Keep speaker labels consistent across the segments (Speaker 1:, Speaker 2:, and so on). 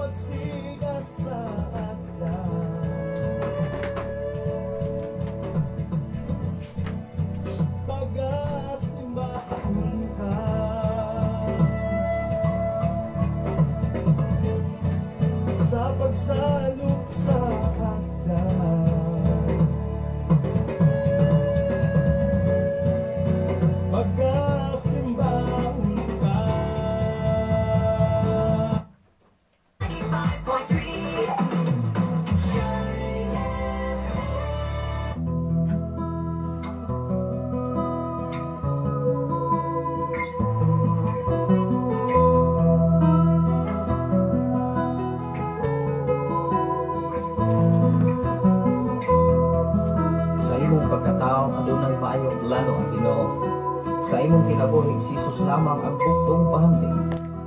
Speaker 1: pagsiga sa adlaw. Pag-asimbahon ka, sa pagsalub sa adlaw. Pag-asimbahon ka.
Speaker 2: Sa imong pagkatao adunay maayong plano ang Ginoo. Sa imong kinabuhi Hesus lamang ang bugtong pahanding.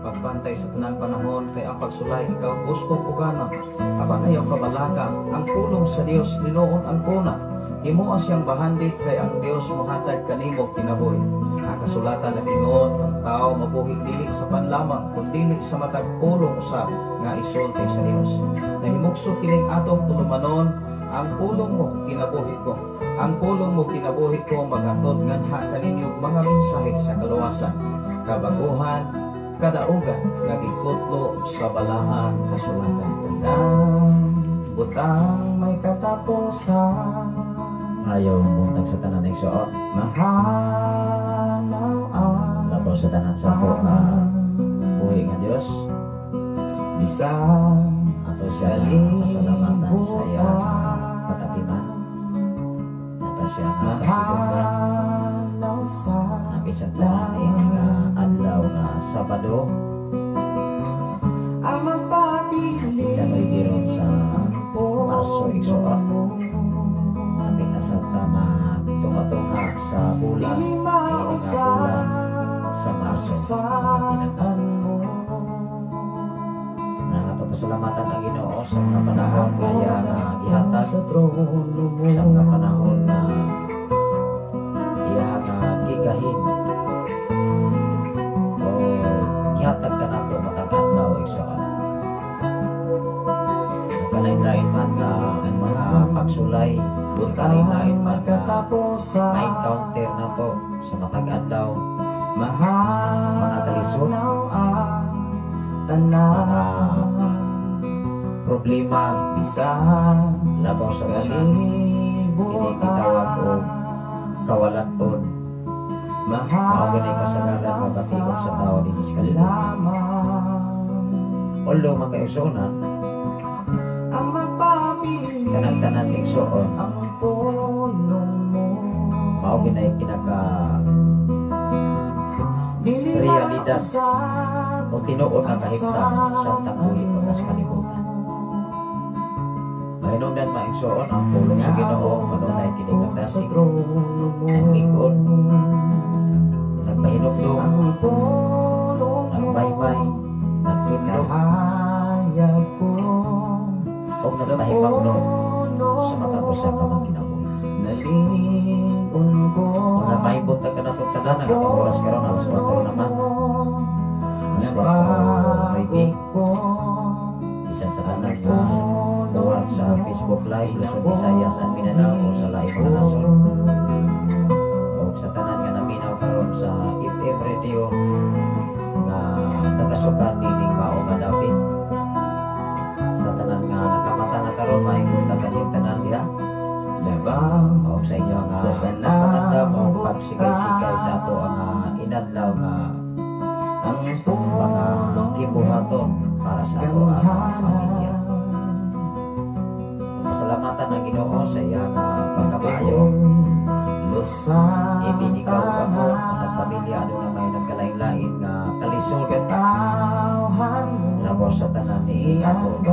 Speaker 2: Pagbantay sa tanang panahon kay ang pagsulay ikaw guspong ugana. Apan ayaw kabalaga ang pulong sa Dios linuon ang kuna. Himuas siyang bahandit kay ang Dios mohatag kanimo kinabuhi. Ang kasulatan na tinuod ang tao mabuhi dili sa panlamang kundi sa matag pulong usab nga isulti sa Dios. Nahimugso kining atong tulumanon ang pulong mo kinabuhi ko. Ang pulong mo kinabuhi ko maghatod nganha kaninyong mga mensahe sa kaluwasan, kabaguhan, kadaugan nga gikutlo sa balaang kasulatan. Tandang butang may katapusan,
Speaker 3: ayaw buntag sa tanan ng suot,
Speaker 2: mahalaw ang
Speaker 3: labaw sa tanan sa po na buhay nga Diyos.
Speaker 2: Bisang
Speaker 3: Ato siya na pasalamatan sa iya pagkatiman. Ato siya na kasigurgan
Speaker 2: mahalaw sa
Speaker 3: na bisan tanan nga adlaw nga Sabado
Speaker 1: ang magpapili
Speaker 3: Sanoy giron sa Marso igsuon aming nasabta magtunga-tunga sa bulan
Speaker 1: Dili
Speaker 3: ini nga bulan sa Marso
Speaker 1: saan mo
Speaker 3: pasalamatan ang Ginoo sa mga panahon kaya nga gihatag
Speaker 1: sa trono mo
Speaker 3: sa mga panahon na iya nga gigahin o gihatag ka nato matag adlaw igsoon kalain-lain man nga ang mga pagsulay kalain-lain man nga ma-encounter nato sa matag adlaw mga talisod problema
Speaker 1: bisa
Speaker 3: labaw sa galing inititawag o kawalaton mauganay kasagalan mabatikot sa tao din sa kalibutan although magkaigsuonan kanang-tanan igsuon mauganay pinaka realidad o tinuod na kahigtan sa tabuhi pagkas kalibutan. Mahinungdan maigsuon ang pulong sa Ginoo manunay kining nagdasig ang ligon nagpahinugdog nagbaybay nagtundog o nagpahimagno sa matapos sa kamang kinabuhi. Kung namaibot na ka na itong tanan ang atong oras karon alas 4 naman alas 4 maybe bisan sa tanan na buwan sa Facebook Live Luzon, Visayas at Mindanao o sa laing mga nasod o sa tanan nga naminaw karon sa FM Radio nga nagasukan nining mao nga dapit sa tanan nga nakamata na karon maayong kanyang tanan diha o sa inyo nga pagandam o pagsigay-sigay sa ato ang inadlaw nga mga kibuhaton para sa ato ang pamilya. Pasalamatan ang Ginoo sa iyang pagkamayo. Ibinikaw ako ang nagpamilya ano na may nagkalain-lain nga kalisod labaw sa tanan ni ato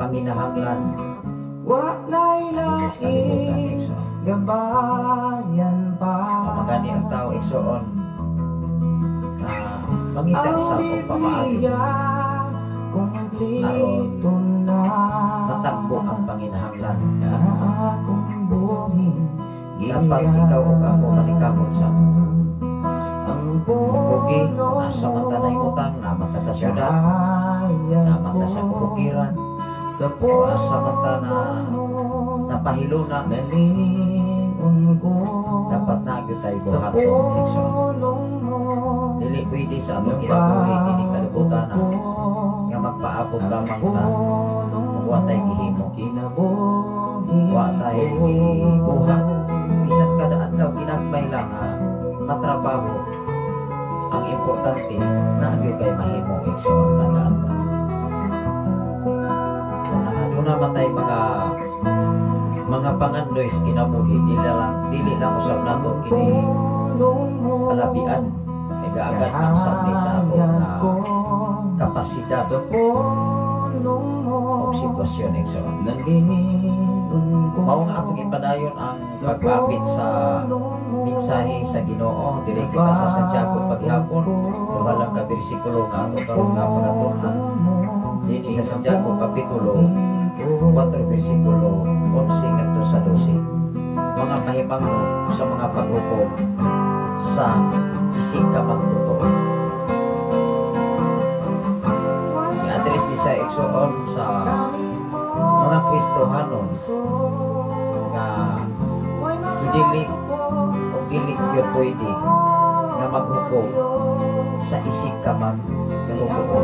Speaker 3: panginahanglan inis kalibutan igsoon. Magani ang tao igsoon mangita sa akong pamaagi aron matakbo ang panginahanglan. Dapat ikaw o ako manikamot sa mabugi nasa mata na imutang namata sa syudad namata sa kubukiran o asa mata na napahiluna dapat na agad tayo buhaton igsoon. Dili pwede sa atong kinabuhi ini kalibutan na nga magpaabot lamang ta wa tayo gihimo wa tayo gibuhat bisan kada adlaw ginagmay lang matrabaho ang importante na agad kay mahimo igsoon kada adlaw. Kung naman tayo mga pangandoy sa kinabuhi dili lang usab nato kini kalabian nagaagad ng sabni sa ato na kapasidad o sitwasyon igsoon. Mao nga atong ipadayon ang pagpapit sa mensahe sa Ginoo dili kita sa Santiago paghapon duha lang ka bersikulo nga ato karon nga pagatunan dinhi sa Santiago kapitulo 4 bersikulo 11 ngadto sa 12 mga mahimangno sa mga paghukom sa isig ka magtotoo. I-address ni sa igsoon sa mga Kristohanon nga dili o dili yun pwede na maghukom sa isig ka magtotoo.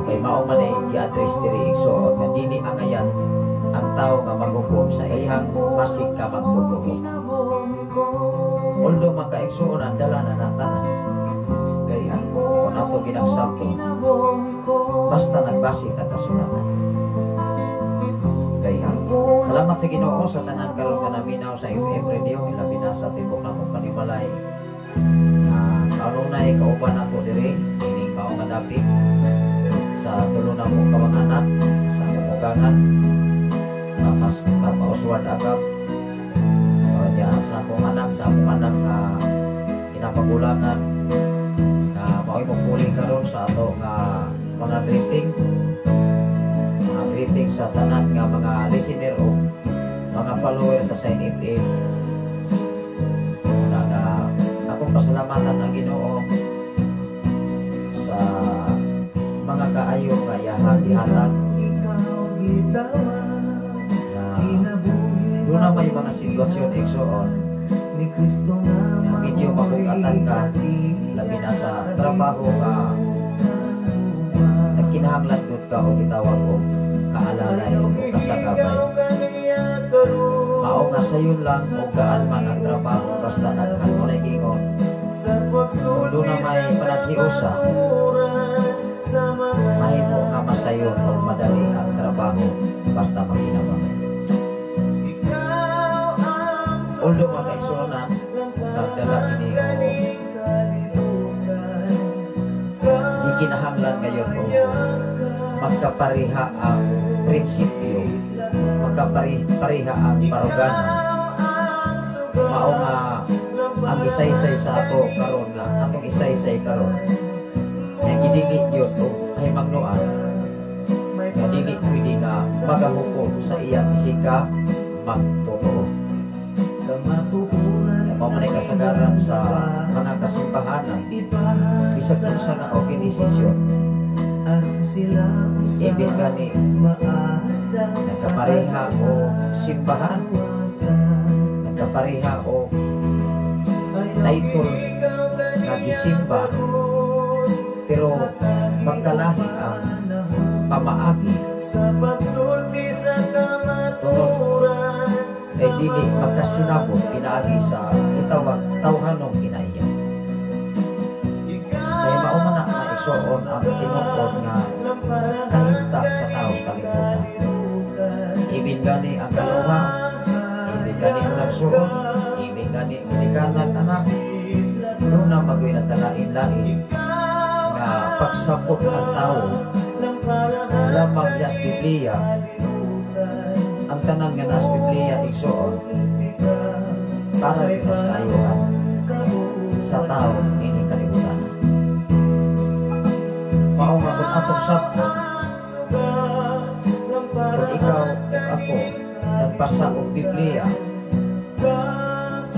Speaker 3: Okay, mao man ay i-address diri igsoon nga dili angayan ang tao nga maghukom sa iyang masig ka magtotoo. Although magkaigsuon ang dala na natanan kung ato ginagsampo basta nagbase ta kasulatan. Salamat sa Ginoo sa tanan karon nga naminaw sa FM Radio labi na sa tibok namong panimalay kauban ako diri ining mao nga dapit sa tulo na kong kawang anak sa kumugangan mas papauswad agap o diya sa akong anak nga pinapagulangan na mao'y magpuli karon sa ato nga mga greeting sa tanan nga mga listener o mga follower sa Sign FM. Akong pasalamatan ang Ginoo sa mga kaayo nga iyahang gihatag na doon na may mga sitwasyon igsoon na medyo mapugatan ka labi na sa trabaho ka nagkinahanglan gud ka o gitawag o kaalalay o kasagabay. Mao nga sayon lang o gaan man ang trabaho basta daghan mo na gingon. Kung doon na may panaghiusa, mahimo nga masayon o madali ang trabaho basta maginabangay. Although mga kaigsuonan, nagdala ini o ikinahanglan ngayon o magkapariha ang prinsipyo, magkapariha ang paruganan. Mao nga ang isaysay sa ato karon nga atong isaysay karon nga gidingit yun o ay magnuan nga dili pwede nga magahukom sa iyang isika magtotoo. Pamanay kasagaran sa mga kasimbahanan bisag kung sa nga o kinisisyon ibig gani nagkapareha o simbahan, nagkapareha o title na gisimba, pero magkalahi ang pamaagi kay dili magkasinabot pinaagi sa itawag tawhanong kinaiya. Kaya maumana na igsoon ang tinukod nga kahimta sa tao kalibutan. Ibig gani ang kaluha, ibig gani ang nagsuon, ibig gani minikanan anak, doon na magoy na talain-lain nga pagsabot ang tao lamang yas Biblia. Ang tanan nga nas Biblia igsoon para rin sa kaayuhan sa tao ini kalibutan. Mao nga kung atong sabot kung ikaw ako nagbasa og Biblia,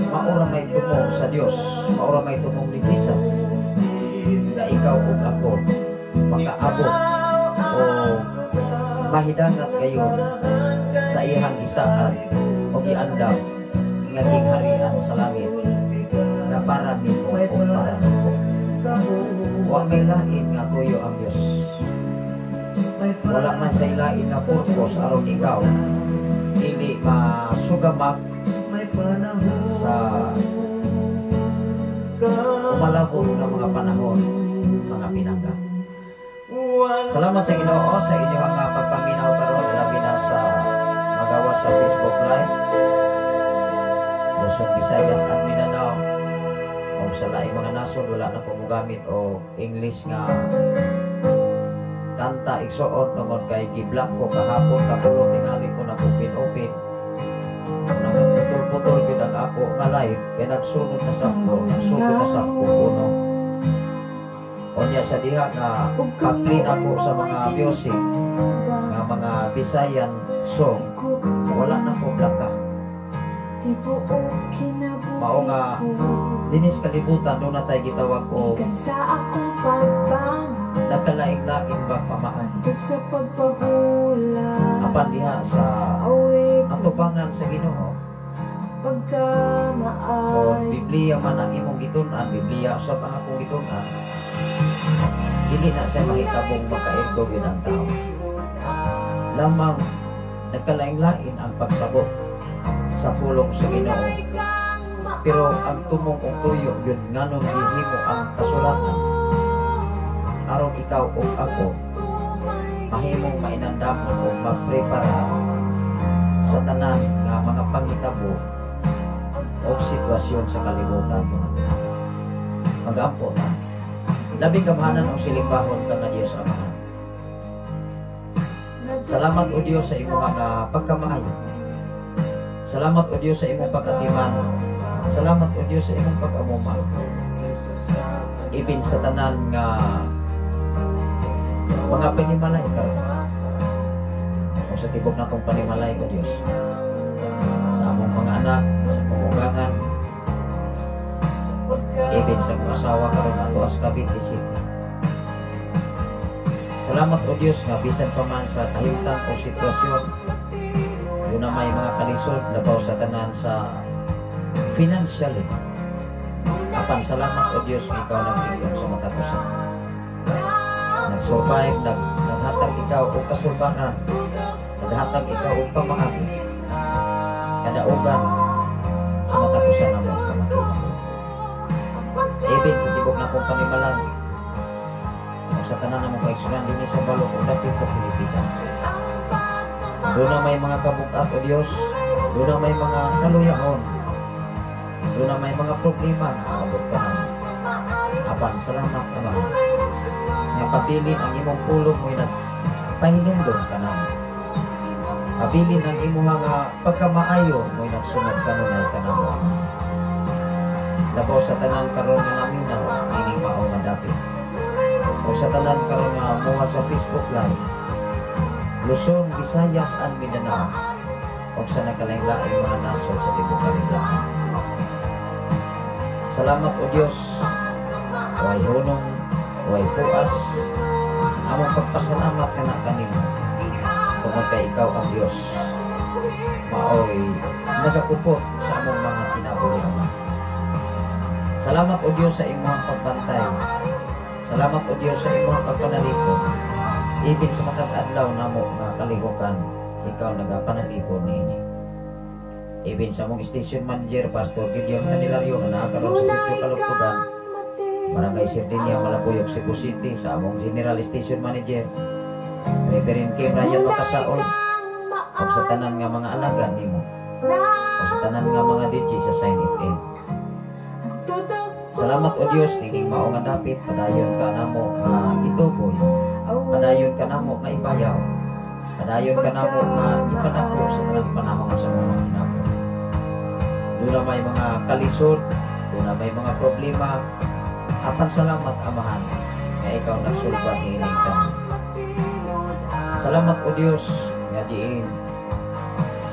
Speaker 3: maura may tumong sa Dios, maura may tumong ni Jesus na ikaw ug ako makaabot o mahidangat gayon sa iyang isaan o giandam nga gingharian sa langit na para nimo o para nimo. Wa may lain nga tuyo ang Dios. Wala man sa ilain na purpose aron ikaw hindi masugamak sa umalabot ng mga panahon, mga pinangga. Salamat sa Ginoo sa inyong mga pagpaminaw karon labi na sa magawa sa Facebook Live. Luzon, Visayas at Mindanao. O sa laing mga nasod wala na pong gamit o English nga kanta igsoon tungod kay giblak ko kahapon kapulo tingali ko na open nagputol-putol yun ang ako nga live kaya nagsunod na sakpo puno o niya sa diha nga pag-clean ako sa mga music nga mga Visayan song wala na ko plaka mao nga dinis kalibutan doon na tayo gitawag ko nagkalaing-laing ba pamaan apan diha sa atubangan sa Ginoo o Biblia man ang imong gitun-an, Biblia usab ang akong gitun-an, dili na siya mahitabong magkairgo yun ang tao. Lamang nagkalaing-lain ang pagsabot sa pulong sa Ginoo, pero ang tumong kong tuyo yun nganong gihimo ang kasulatan aron ikaw o ako mahimong mainandamon o magprepara sa tanan nga mga panghitabo o sitwasyon sa kalibutan. Mag-ampo na Labi kamahanan o silimbahon ka nga Dios Amahan. Salamat o Dios sa imong mga pagkamaayo. Salamat o Dios sa imong pag-atiman. Salamat o Dios sa imong pag-amuma. Ibin sa tanan nga mga panimalay karon. O sa tibok na kong panimalay o Dios. Sa among mga anak, sa pumugangan, ibin sa mga asawa karon ato as Cavite City. Salamat o Dios nga bisan pa man sa kahimtang o sitwasyon, doon na may mga kalisod labaw sa tanan sa financially. Apan salamat o Dios nga ikaw nagtigom sa matapusan. Nag-survive, naghatag ikaw o kasulbanan, naghatag ikaw o pamaagi, kadaugan sa matapusan na mo kamakilan. Even sa tibok na kong panimalan, o sa tanan na mong kaigsunan din sa balok o dapit sa Pilipinas. Doon na may mga kabukat o Diyos, doon na may mga kaluyaon, doon na may mga problema na abot ka naman. Apan, salamat naman. Nga pabilin ang imong pulong mo'y nagpahinundon ka naman. Pabilin ang imong mga pagkamaayo mo'y nagsunod ka nun ka naman. Labaw sa tanan karon nga namin na ining maong nga dapit. O sa tanan karon nga mga sa Facebook Live, Luzon, Visayas, and Mindanao, o sa nakalaing-laing mga nasod sa tibok kaliglaang. Salamat o Diyos, way hunong, way puas, among pagpasalamat ka na kanimo. Kung kay ikaw ang Diyos, maoy nagakupot sa among mga kinabuhi. Salamat o Diyos sa imong pagbantay. Salamat o Diyos sa imong pagpanalipod. Ibig sa makakadlaw namo nga kalihukan, ikaw nagapanalipod niini. Ibig sa mong station manager, Pastor Gideon Canilario, na nakakaroon sa Sitio Kalugtugan, Barangay Sardinia, Malabuyog, Cebu City, sa among General Station Manager, Reverend Kim Ryan Makasaol, o sa tanan nga mga alaga nimo, o sa tanan nga mga DJ sa Sign FM. Salamat o Diyos, nining mao nga dapit, padayon ka namo nga ituboy, padayon ka namo nga ibayaw, padayon ka namo nga ipanako sa tanang panahon sa mga kinabuhi. Doon na may mga kalisod, doon na may mga problema, apan salamat Amahan, nga ikaw nagsulban nining tanan. Salamat o Diyos, nga diin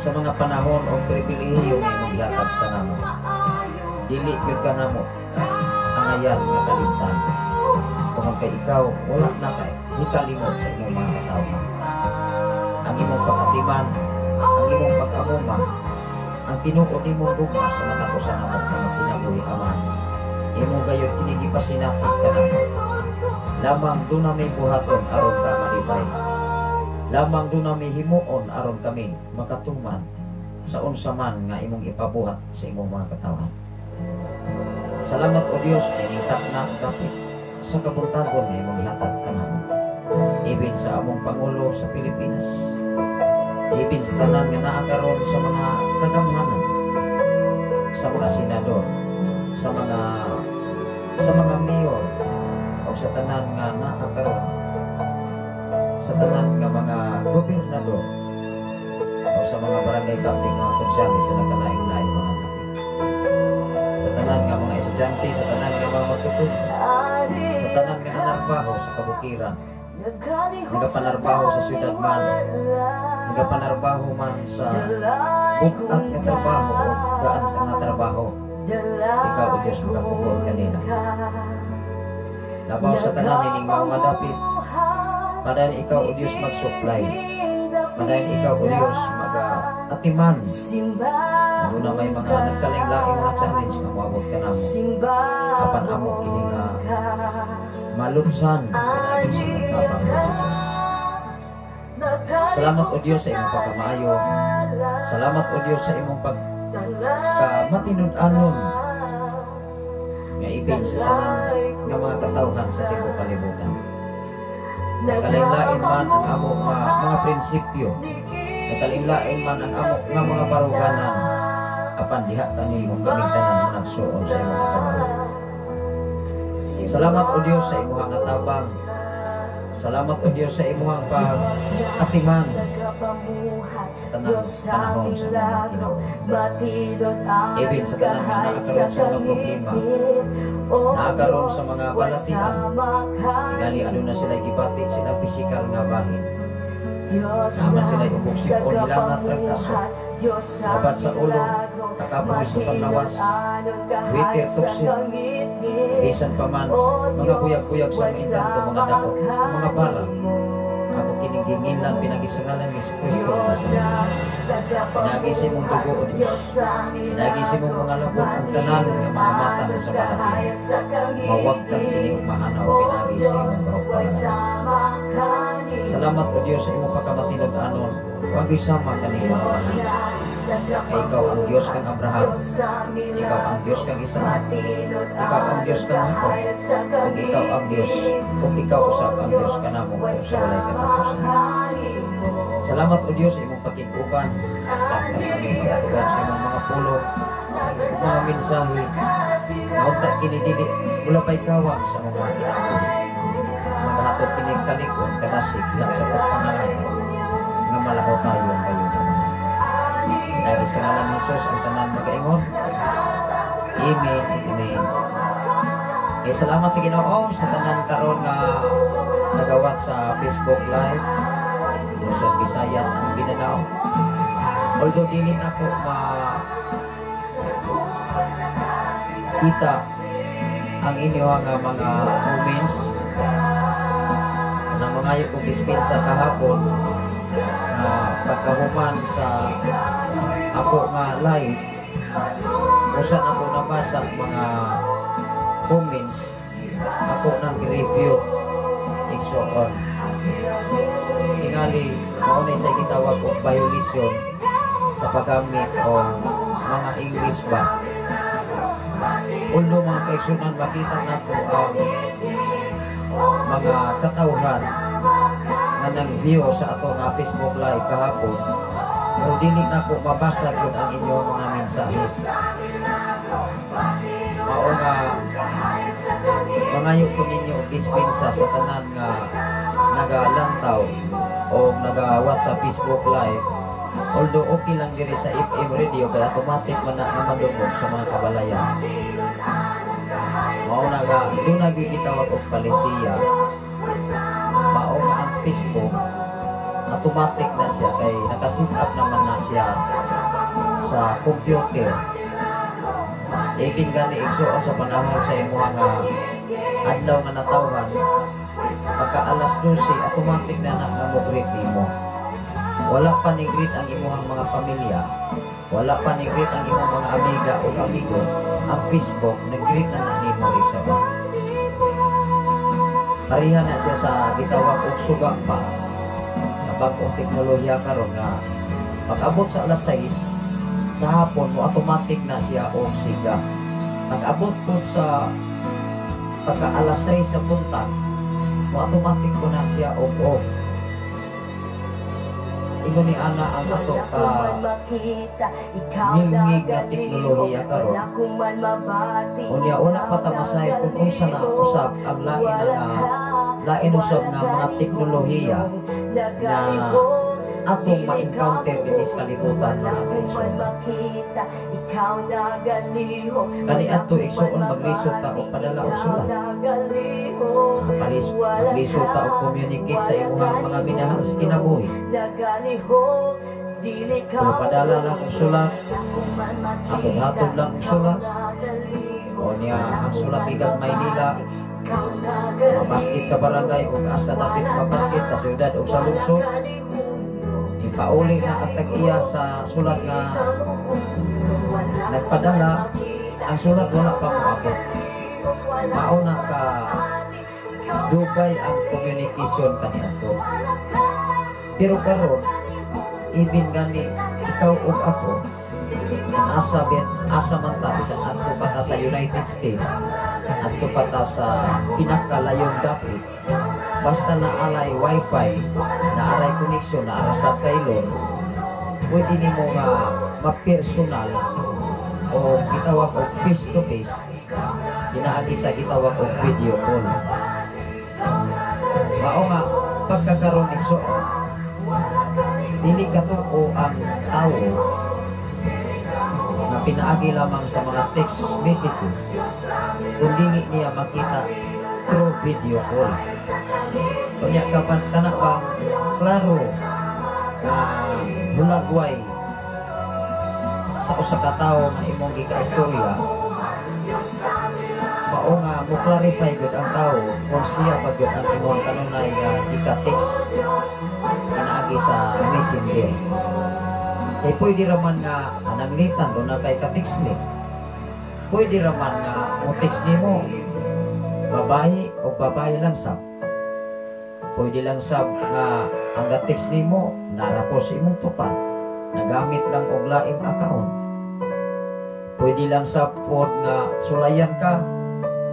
Speaker 3: sa mga panahon o pribilehiyo nga imong gihatag ka namo. Dili gyud ka namo ang ayan nga kalimtan. Kung kay ikaw, wala na kay hikalimot sa imong mga katawhan. Ang imong pag-atiman, ang imong pag-amuma, ang tinuod nimong gugma sa matapusan na mga kinabuhi Amahan. Imong gayud kinigipasinapit ka namo. Lamang doon na may buhaton aron ka malibay. Lamang doon na may himuon aron kami makatuman sa unsaman nga imong ipabuhat sa imong mga katawhan. Salamat o Diyos, inintak na ang dapit sa kabuntagon na imong ihatag ka namo. Ibin sa among Pangulo sa Pilipinas, ibin sa tanan nga naakaroon sa mga kagamhanan, sa mga senador, sa mga mayor, o sa tanan nga naakaroon, sa tanan nga mga gobernador, o sa mga barangay captain, mga konsyales sa nagkalaing-laing mga dapit. Sa tanan nga mga estudyante, sa tanan nga mga matutulog, sa tanan nga nanarbaho sa kabukiran, nagapanarbaho sa syudad man, nagapanarbaho man sa bukat nga trabaho o gaan ka nga trabaho, ikaw o Diyos magkakupod kanina. Labaw sa tanan nining mga dapit, padayon ikaw o Diyos mag-supply, padayon ikaw o Diyos mag-atiman. Ano na may mga nagkaling-laing mga challenge nga mabot ka namo, apan amo kining malutsan pinagi sa pagkabang ng Jesus. Salamat o Diyos sa imong pagkamaayo. Salamat o Diyos sa imong pagkamatinud-anon nga ibig sa tanan nga mga katawhan sa tibok kalibutan. Nagkaling-lain man ang amo mga prinsipyo, nagkaling-lain man ang amo nga mga baruganan, apan diha kami mong kamigtanan mo nagsuon sa imong katawhan. Salamat o Dios sa imuhang atabang. Salamat o Dios sa imuhang pag-atiman sa tanang panahon sa mga Ginoo. Even sa tanang nga naakaroon sa mga problema, naakaroon sa mga balatian, tingali ano na sila gibati sila pisikal nga bahin. Naman sila ubog sipon nilang natrangkaso. Dapat sa ulo, takaboy sa panglawas, witer tuksin, bisan pa man, mga kuyag-kuyag sa maintanto, mga dakot, mga barang. Ako kinigingin lang pinagisangalan ni Kristo. Pinagisi mong dugo o Diyos. Pinagisi mong mga labot ang tanan ng mga mata sa balatian. Mawag kang kinigmahanaw, pinagisi ang barok. Salamat o Diyos sa imong pagkamatinod anon. Huwag isama kanina mga ay ikaw ang Diyos kang Abraham, ikaw ang Diyos kang Isaac, ikaw ang Diyos kang Jacob, kung ikaw ang Diyos, kung ikaw usap ang Diyos ka namo kung sa walay katapusan. Salamat o Diyos sa imong pakikuban sa aming pagkatugan sa imong mga pulo, mga mensahe, naunta kinidili, mula pa'y kawang sa mga kinabuhi. Maghahatod kinikalikon, kanasig, lang sa pagpangalan, nga malaho tayo ang kayo. Dahil sa ngalan ni Jesus ang tanan magaingon. Amen. Amen. Salamat sa Ginoo sa tanan karon nga nagawat sa Facebook Live. Luzon, Visayas ang Mindanao. Although dili na ko kita ang inyong mga moments na mga yung dispensa kahapon na pagkahuman sa ako nga live kung saan ako nabasa mga comments ako nang review igsoon tingali maunay sa gitawag o violation sa paggamit o mga English ba although mga kaigsunan makita na ko ang mga katawhan na nag-view sa ato nga Facebook live kahapon. Pero dili na po mabasa yun ang inyong mga mensahe. Mao nga mangayo ko ninyo dispensa sa tanan nga nagalantaw o nagawat sa Facebook live. Although okay lang diri sa FM radio kaya automatic man na madungog sa mga kabalayan. Mao na nga doon nagkikitawag og palisiya. Mao nga ang Facebook automatic na siya kay nakasit up naman na siya sa computer. Ikin gani igsuon sa panahon sa imuha nga adlaw nga natawhan pagka alas 12 automatic na nga mo-greet mo. Wala pa ni greet ang imuhang mga pamilya, wala pa ni greet ang imong mga amiga o amigo. Ang Facebook nag-greet na nimo igsuon. Pariha na siya sa gitawag og suga pa. Bagong teknolohiya karon nga pag-abot sa alas 6 sa hapon mo automatic na siya og siga. Pag-abot po sa pagka alas 6 sa buntag mo automatic po na siya og off. Ino ni ana ang ato ka milngig na teknolohiya karon. Unya una pa ta masayod kung unsa na usab ang lain usab nga mga teknolohiya na atong ma-encounter din sa kalibutan mga kaigsoon. Kani ato igsoon maglisod ta og padala og sulat. Maglisod ta og communicate sa imong mga minahal sa kinabuhi. Kung padala lang og sulat, atong hatod lang og sulat. O niya ang sulat igang Maynila, mapaskit sa barangay o asa natin mapaskit sa syudad o sa lungsod. Ipauli na atag iya sa sulat nga nagpadala. Ang sulat wala pa mo abot. Mauna ka dugay ang communication kaniadto. Pero karon even gani ikaw ug ako asa man ta bisan adto pa ta sa United States, adto pa ta sa pinakalayong dapit, basta naalay wifi, naaray connection, naara sa kailon, pwede nimo nga ma-personal o gitawag og face to face pinaagi sa gitawag og video call. Mao nga pagkakaroon igsoon, dili katuo ang tawo na pinaagi lamang sa mga text messages kung dili niya makita through video call. Kanya kapan kana bang klaro na bulagway sa usa ka tawo nga imong gikaistorya, mao nga mo clarify gud ang tawo kung siya ba gud ang imong kanunay nga ika-text pinaagi sa messenger. Kay pwede raman nga naglitan do na kay ka-text me, pwede raman nga mo text nimo babae o babae lang sab, pwede lang sab nga ang text nimo narapos sa imong tupan nagamit lang og laing account, pwede lang sab pod nga sulayan ka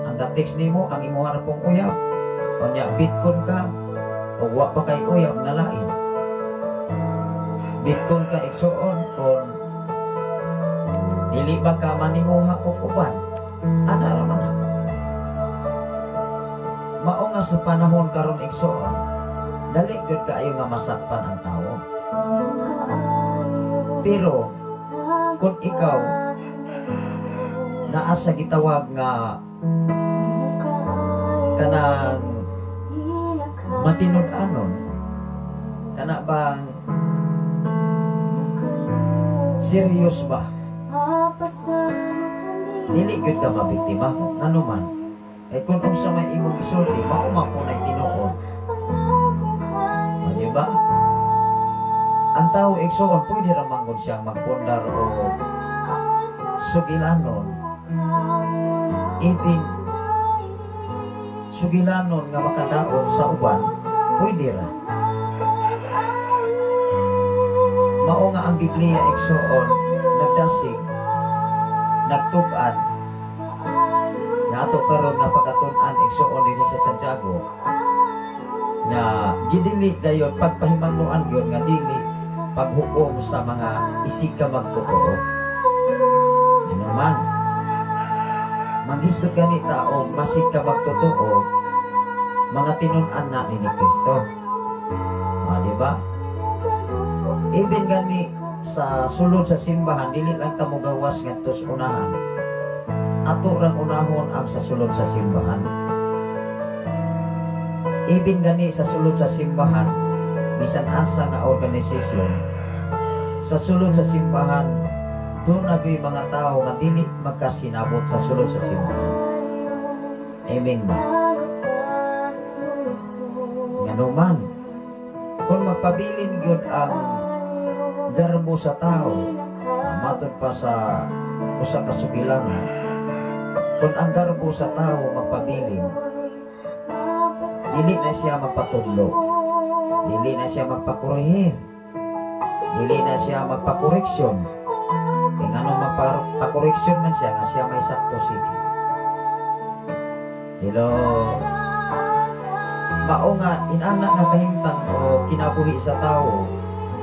Speaker 3: ang text nimo ang imong harapong uyab unya bitcoin ka o wa pa kay uyab na lain. Bitcoin ka igsoon kung dili ba ka maninguha og uban ana ra man. Mao nga sa panahon karon igsoon dali gud kaayo nga masakpan ang tawo. Pero kung ikaw naa sa gitawag nga kanang matinud-anon, kana bang serious ba, dili gud ka mabiktima ano man. Ay kung unsa may imong gisulti mao man po nay tinuod, di ba? Ang tao igsoon pwede ra man gud siyang magpundar o sugilanon, even sugilanon nga makadaot sa uban pwede ra. Mao nga ang Biblia igsoon nagdasig nagtug-an nga ato karon nga pagkatun-an igsoon dinhi sa Santiago nga gidili dayon pagpahimangnuan yon nga dili paghukom sa mga isig ka magtotoo. Ano man maghisgot gani tao masig ka magtotoo mga tinun-an na ni Kristo. Di ba? Even gani sa sulod sa simbahan dili lang ta mo gawas ngadto sa unahan, ato rang unahon ang sa sulod sa simbahan. Even gani sa sulod sa simbahan bisan asa nga organisasyon sa sulod sa simbahan doon nagay mga tao nga dili magkasinabot sa sulod sa simbahan. Amen ba? Ngano man kung magpabilin gyud ang darbo sa tao matod pa sa usa ka sugilanon, kung ang darbo sa tao magpabilin dili na siya magpatudlo, dili na siya magpakurehir, dili na siya magpakoreksyon. Kaya nga nung magpakoreksyon man siya nga siya may sakto sige. Hello. Mao nga inana nga kahimtang o kinabuhi sa tao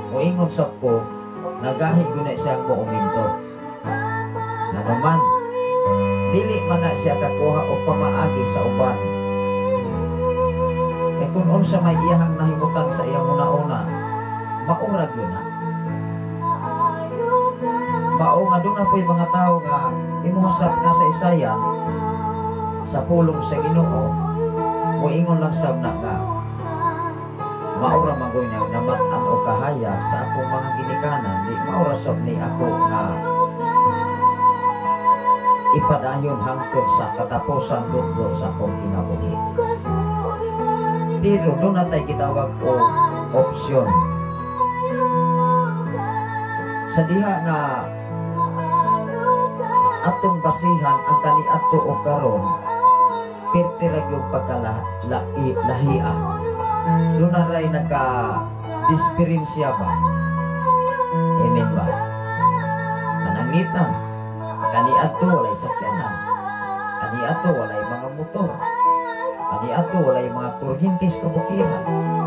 Speaker 3: o ingon sa ko nagahi guna siyang momento. Na naman dili man na siya kakuha o pamaagi sa uban. Kaya kung unsa may iyahang nahimutan sa iyang una-una, maurag yun na. Mao nga doon na po yung mga tao nga imuhasap nga sa isayan sa pulong sa Ginoo o ingon lang sab na nga maura magoy niya namatan o kahayag sa akong mga ginikanan di maura sab ni ako nga ipadayon hangtod sa katapusan budlo sa akong kinabuhi. Pero doon na tayo gitawag o opsyon sa diha nga atong basihan ang kaniadto o karon pertirag yung pagkalahia. Doon na rin nagka-disperiensya ba? Amen ba? Kanangitan kaniadto walay sakyanan, kaniadto walay mga motor, kaniadto walay mga kuryentes kabukiran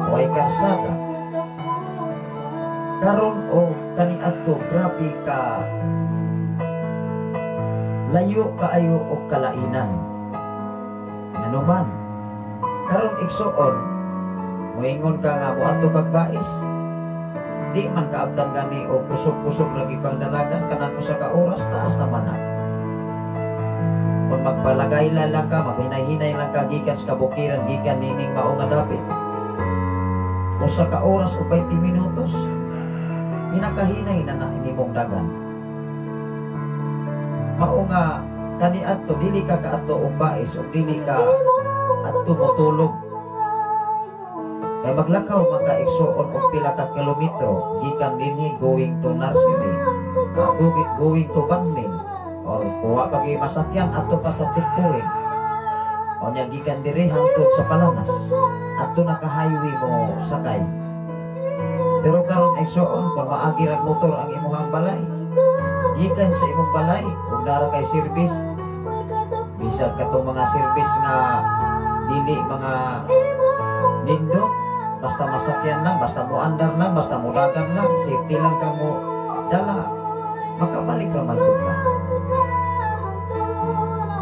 Speaker 3: walay karsada. Karon o kaniadto grabe ka layo kaayo o kalainan. Ano man karon igsuon moingon ka nga buhato kag bais, di man kaabtan gani o kusog-kusog lagi pang dalagan kanang usa ka oras taas naman na. Kung magpalagay lang ka, maghinay-hinay lang ka gikan sa kabukiran gikan nining mao nga dapit. Usa ka oras o 20 minutos, hinakahinay na inimong dagan. Mao nga kani adto dili ka kaadto og bais o dili ka adto motulog. Kay maglakaw mga igsuon og pila ka kilometro gikan dinhi going to Narsili, going to Bangling, or kuha pagi masakyan adto pa sa checkpoint. O nya gikan diri hangtod sa Palanas, adto na ka highway mo sakay. Pero karon igsuon kung maagi rag motor ang imong balay, gikan sa imong balay kung dara kay service, bisan katong mga service nga dili mga nindot, basta masakyan lang, basta mo andar lang, basta mo dagan lang, safety lang ka mo dala, makabalik raman ka.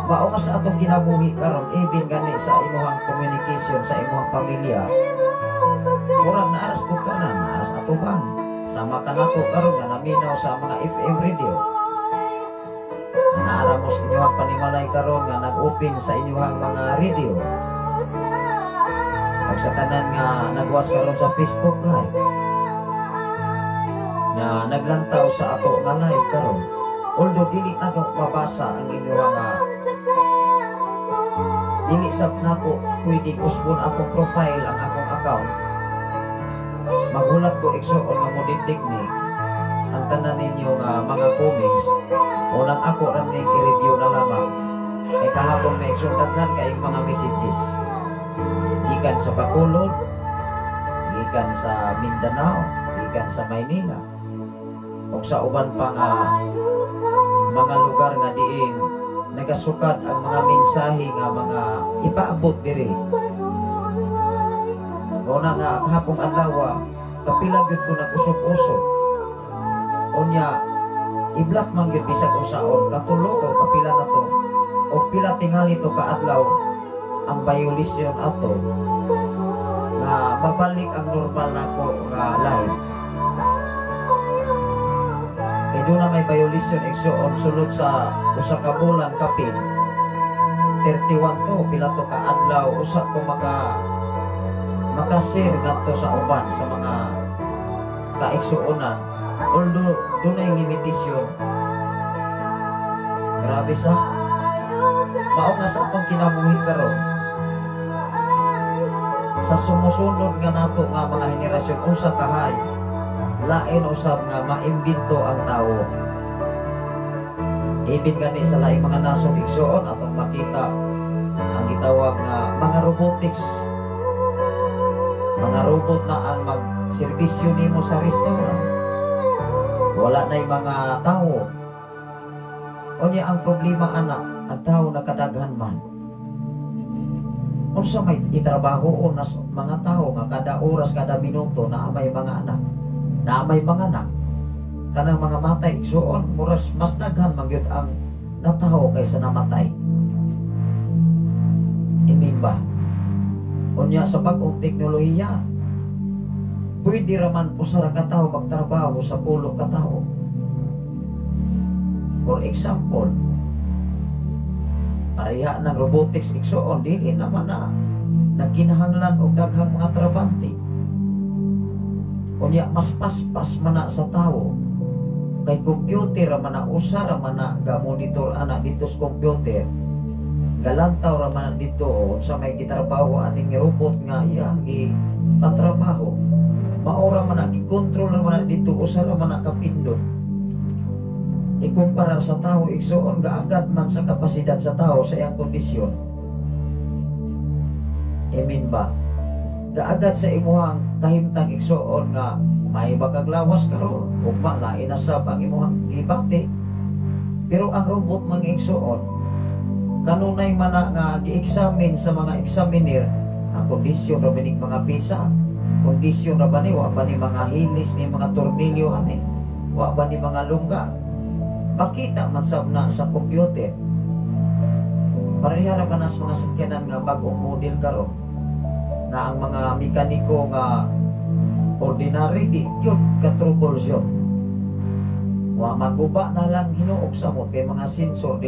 Speaker 3: Mao nga sa atong kinabuhi karon, even gani sa imong communication sa imong pamilya, murag naaras ko ka na, naaras ato bang sama ka nato karon nga naminaw sa mga FM radio. Naara mo sa inyong panimalay karon nga nag-open sa inyong mga radio. Pag sa tanan nga nagwas karon sa Facebook live, na naglantaw sa ato nga live karon, although dili na ko mabasa ang inyong dili sab nako pwede kusbon akong profile ang akong account. Magulat ko igsuon nga mo ni ang tanan ninyo nga mga comments. Unang ako ram ning i-review na lamang. Kay kahapon may igsuon kay mga messages. Gikan sa Bacolod, gikan sa Mindanao, gikan sa Maynila, ug sa uban pa nga mga lugar nga diin nagasukad ang mga mensahe nga mga ipaabot diri. Una nga kahapong adlaw kapila gyud ko nag-usok-usok. Unya i-block man gyud bisag unsaon katulo o kapila na to o pila tingali to kaadlaw ang violation ato nga mabalik ang normal nako nga life. Kay doon na may violation igsuon sulod sa usa ka bulan kapin 31 to pila to kaadlaw usa ko makasir ngadto sa uban sa mga kaigsuonan, although doon ay limitasyon. Grabe sa mao nga sa atong kinabuhi karon sa sumusunod nga nato nga mga henerasyon usa kahay lain usab nga maimbento ang tawo. Ibig gani sa laing mga nasod igsuon atong makita ang gitawag nga mga robotics. Mga robot na ang magserbisyo nimo sa restaurant. Wala na'y mga tao. Unya ang problema anak, ang tao nakadaghan man. Unsa may itrabaho o nas mga tao nga kada oras, kada minuto na may mga anak. Na may mga anak. Kanang mga matay, igsuon, muras mas daghan magyud ang nataho kaysa namatay. Imimba. Unya sa bagong teknolohiya, pwede raman usara ka tao magtrabaho sa 10 ka tao. For example, pareha ng robotics igsuon, dili naman na nagkinahanglan og daghang mga trabante. Unya mas paspas man na sa tao. Kay computer man na usara man na ga monitor ana dito sa computer. Galantaw raman dito sa may gitrabaho aning robot nga iya gi patrabaho. Maora man gi-control raman dito usara man kapindot. Ikumpara sa tao igsuon gaagad man sa kapasidad sa tao sa iyang kondisyon. Amen ba? Gaagad sa imuhang kahimtang igsuon nga may makaglawas karon ug malain na sab ang imuhang gibati. Pero ang robot mang igsuon kanunay man nga gi-examine sa mga examiner ang kondisyon ra binig mga pisa, kondisyon ra ba ni wa ba ni mga hilis ni mga tornilyo ani, wa ba ni mga lungga, makita man sab na sa computer. Parehara ka na sa mga sakyanan nga bagong model karon nga ang mga mekaniko nga ordinary di yun ka-troubleshoot. Wa maguba na lang hinuog sa mo kay mga sensor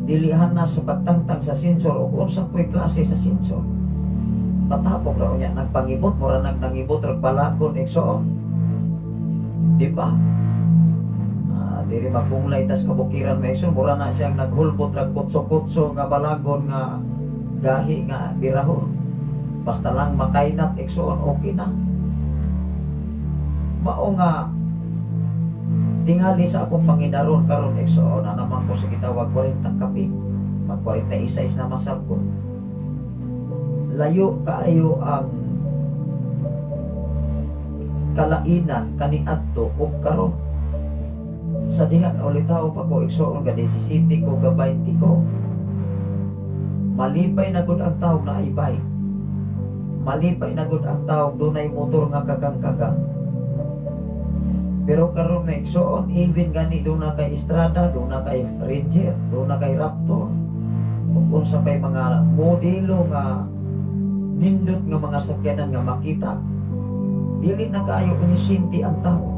Speaker 3: dilihan na sa pagtangtang sa sensor o kung sa puy klase sa sensor. Patapok raw niya nagpangibot mura nangibot rag balagon eksoon. Di ba? Diri magbunglay tas kabukiran mo eksoon mura na siyang naghulbot rag kutso-kutso nga balagon nga gahi nga birahon. Basta lang makainat eksoon okay na. Mao nga tingali sa akong panginaron karon eksoon na naman ko sa gitawag 40 kapi mag 46 na masab ko. Layo kaayo ang kalainan kaniadto o karon sa diha na ulitaw pa ko eksoon ga 17 ko ga 20 ko. Malipay na gud ang tawag na ibay. Malipay na gud ang tawag dunay motor nga kagang-kagang. Pero karon na eksoon even gani do na kay Estrada, do na kay Ranger, do na kay Raptor. Ug unsa pay mga modelo nga nindot nga mga sakyanan nga makita. Dili na kaayo unisinti ang tao.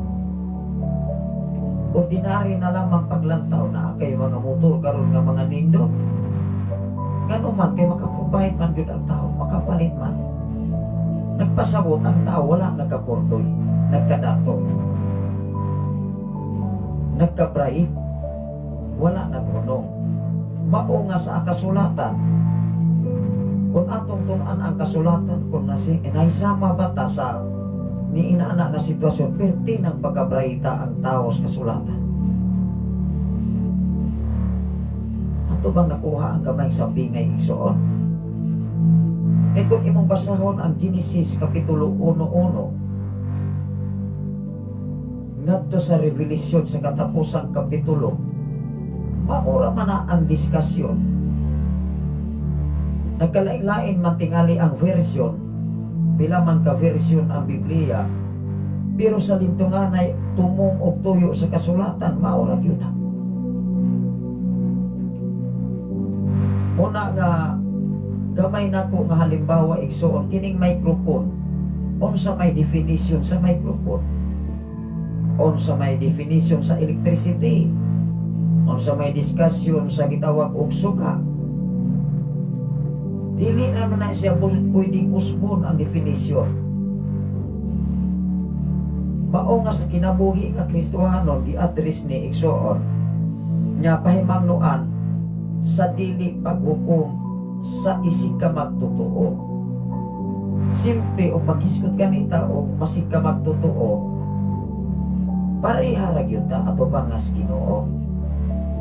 Speaker 3: Ordinary na lamang paglantaw na kay mga motor karon nga mga nindot. Ngano man kay makaprovide man gyud ang tao, makapalit man. Nagpasabot ang tao wala nagkapordoy, nagkadato. Nagka-bright, wala nagrunong. Mao nga sa kasulatan, kung atong tunan ang kasulatan, kung naisama ba ta sa ni inaana nga sitwasyon, perti ng pagkabrahita ang tao sa kasulatan. Ato bang nakuha ang gamay sa bingay igsoon? Kaya kung imong basahon ang Genesis Kapitulo 1:1, ngadto sa Revelasyon sa katapusang kapitulo, maura man na ang diskasyon. Nagkalain-lain man tingali ang version, pila man ka version ang Biblia, pero sa lintungan ay tumong og tuyo sa kasulatan, maura yun na. Una nga, gamay nako nga halimbawa igsoon, kining microphone, unsa may definition sa microphone? Unsa may definition sa electricity, unsa may discussion sa gitawag og suka. Dili naman na siya pwedeng usbon ang definition. Mao nga sa kinabuhi nga Kristohanon gi-address ni igsoon nya pahimangnuan sa dili paghukom sa isig ka magtotoo. Simple o maghisgot kanita o masig ka magtotoo, parehara gyud ta ato pangas Ginoo.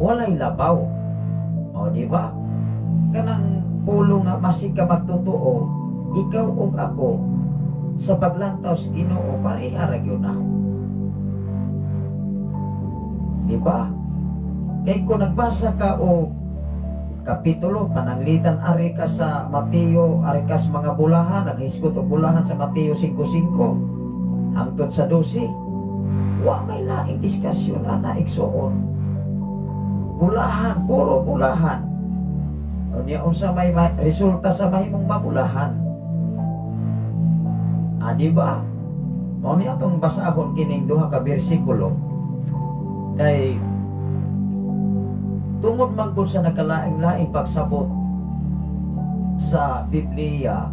Speaker 3: Walay labaw. O di ba? Kanang pulo nga masig ka magtotoo, ikaw ug ako sa paglantaw sa Ginoo parehara gyud na. Di ba? Kay kung nagbasa ka o kapitulo pananglitan ari ka sa Mateo, ari ka sa mga bulahan, naghisgot og bulahan sa Mateo 5:5 hangtod sa 12. Wa may laing diskasyon ana igsoon. Bulahan, puro bulahan. Unya unsa may resulta sa mahimong mabulahan? Di ba? Mao ni atong basahon kining duha ka bersikulo. Kay tungod man gud sa nagkalaing-laing pagsabot sa Biblia,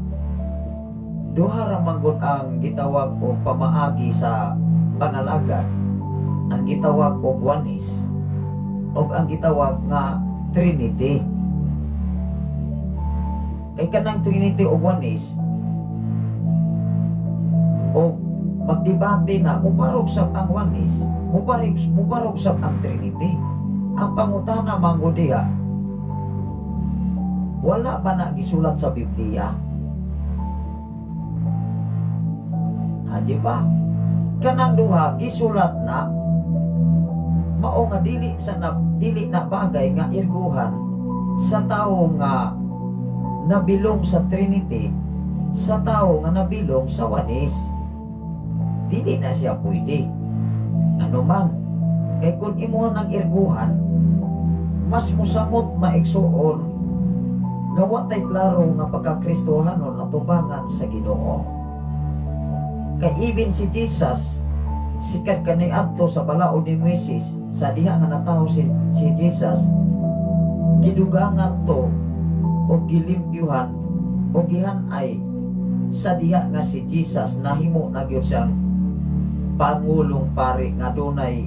Speaker 3: duha ra man gud ang gitawag o pamaagi sa pangalaga, ang gitawag og oneness o ang gitawag nga Trinity. Kay kanang Trinity o oneness o magdebate na mubarog sab ang oneness, mubarog sab ang Trinity. Ang pangutana manggo diha, wala ba na gisulat sa Biblia? Di ba? Kanang duha gisulat na, mao nga dili na bagay nga irguhan sa tawo nga nabilong sa Trinity, sa tawo nga nabilong sa oneness. Dili na siya pwede. Ano man, kay kung imuha ng irguhan, mas musamot maigsuon nga wa tay klaro nga pagkakristohanon at tubangan sa Ginoo. Kay even si Jesus sikat kani adto sa balaod ni Moises sa diha nga nataho si Jesus, gidugangan to o gilimpyuhan o gihanay sa diha nga si Jesus nahimo na gyud siyang pangulong pari nga dunay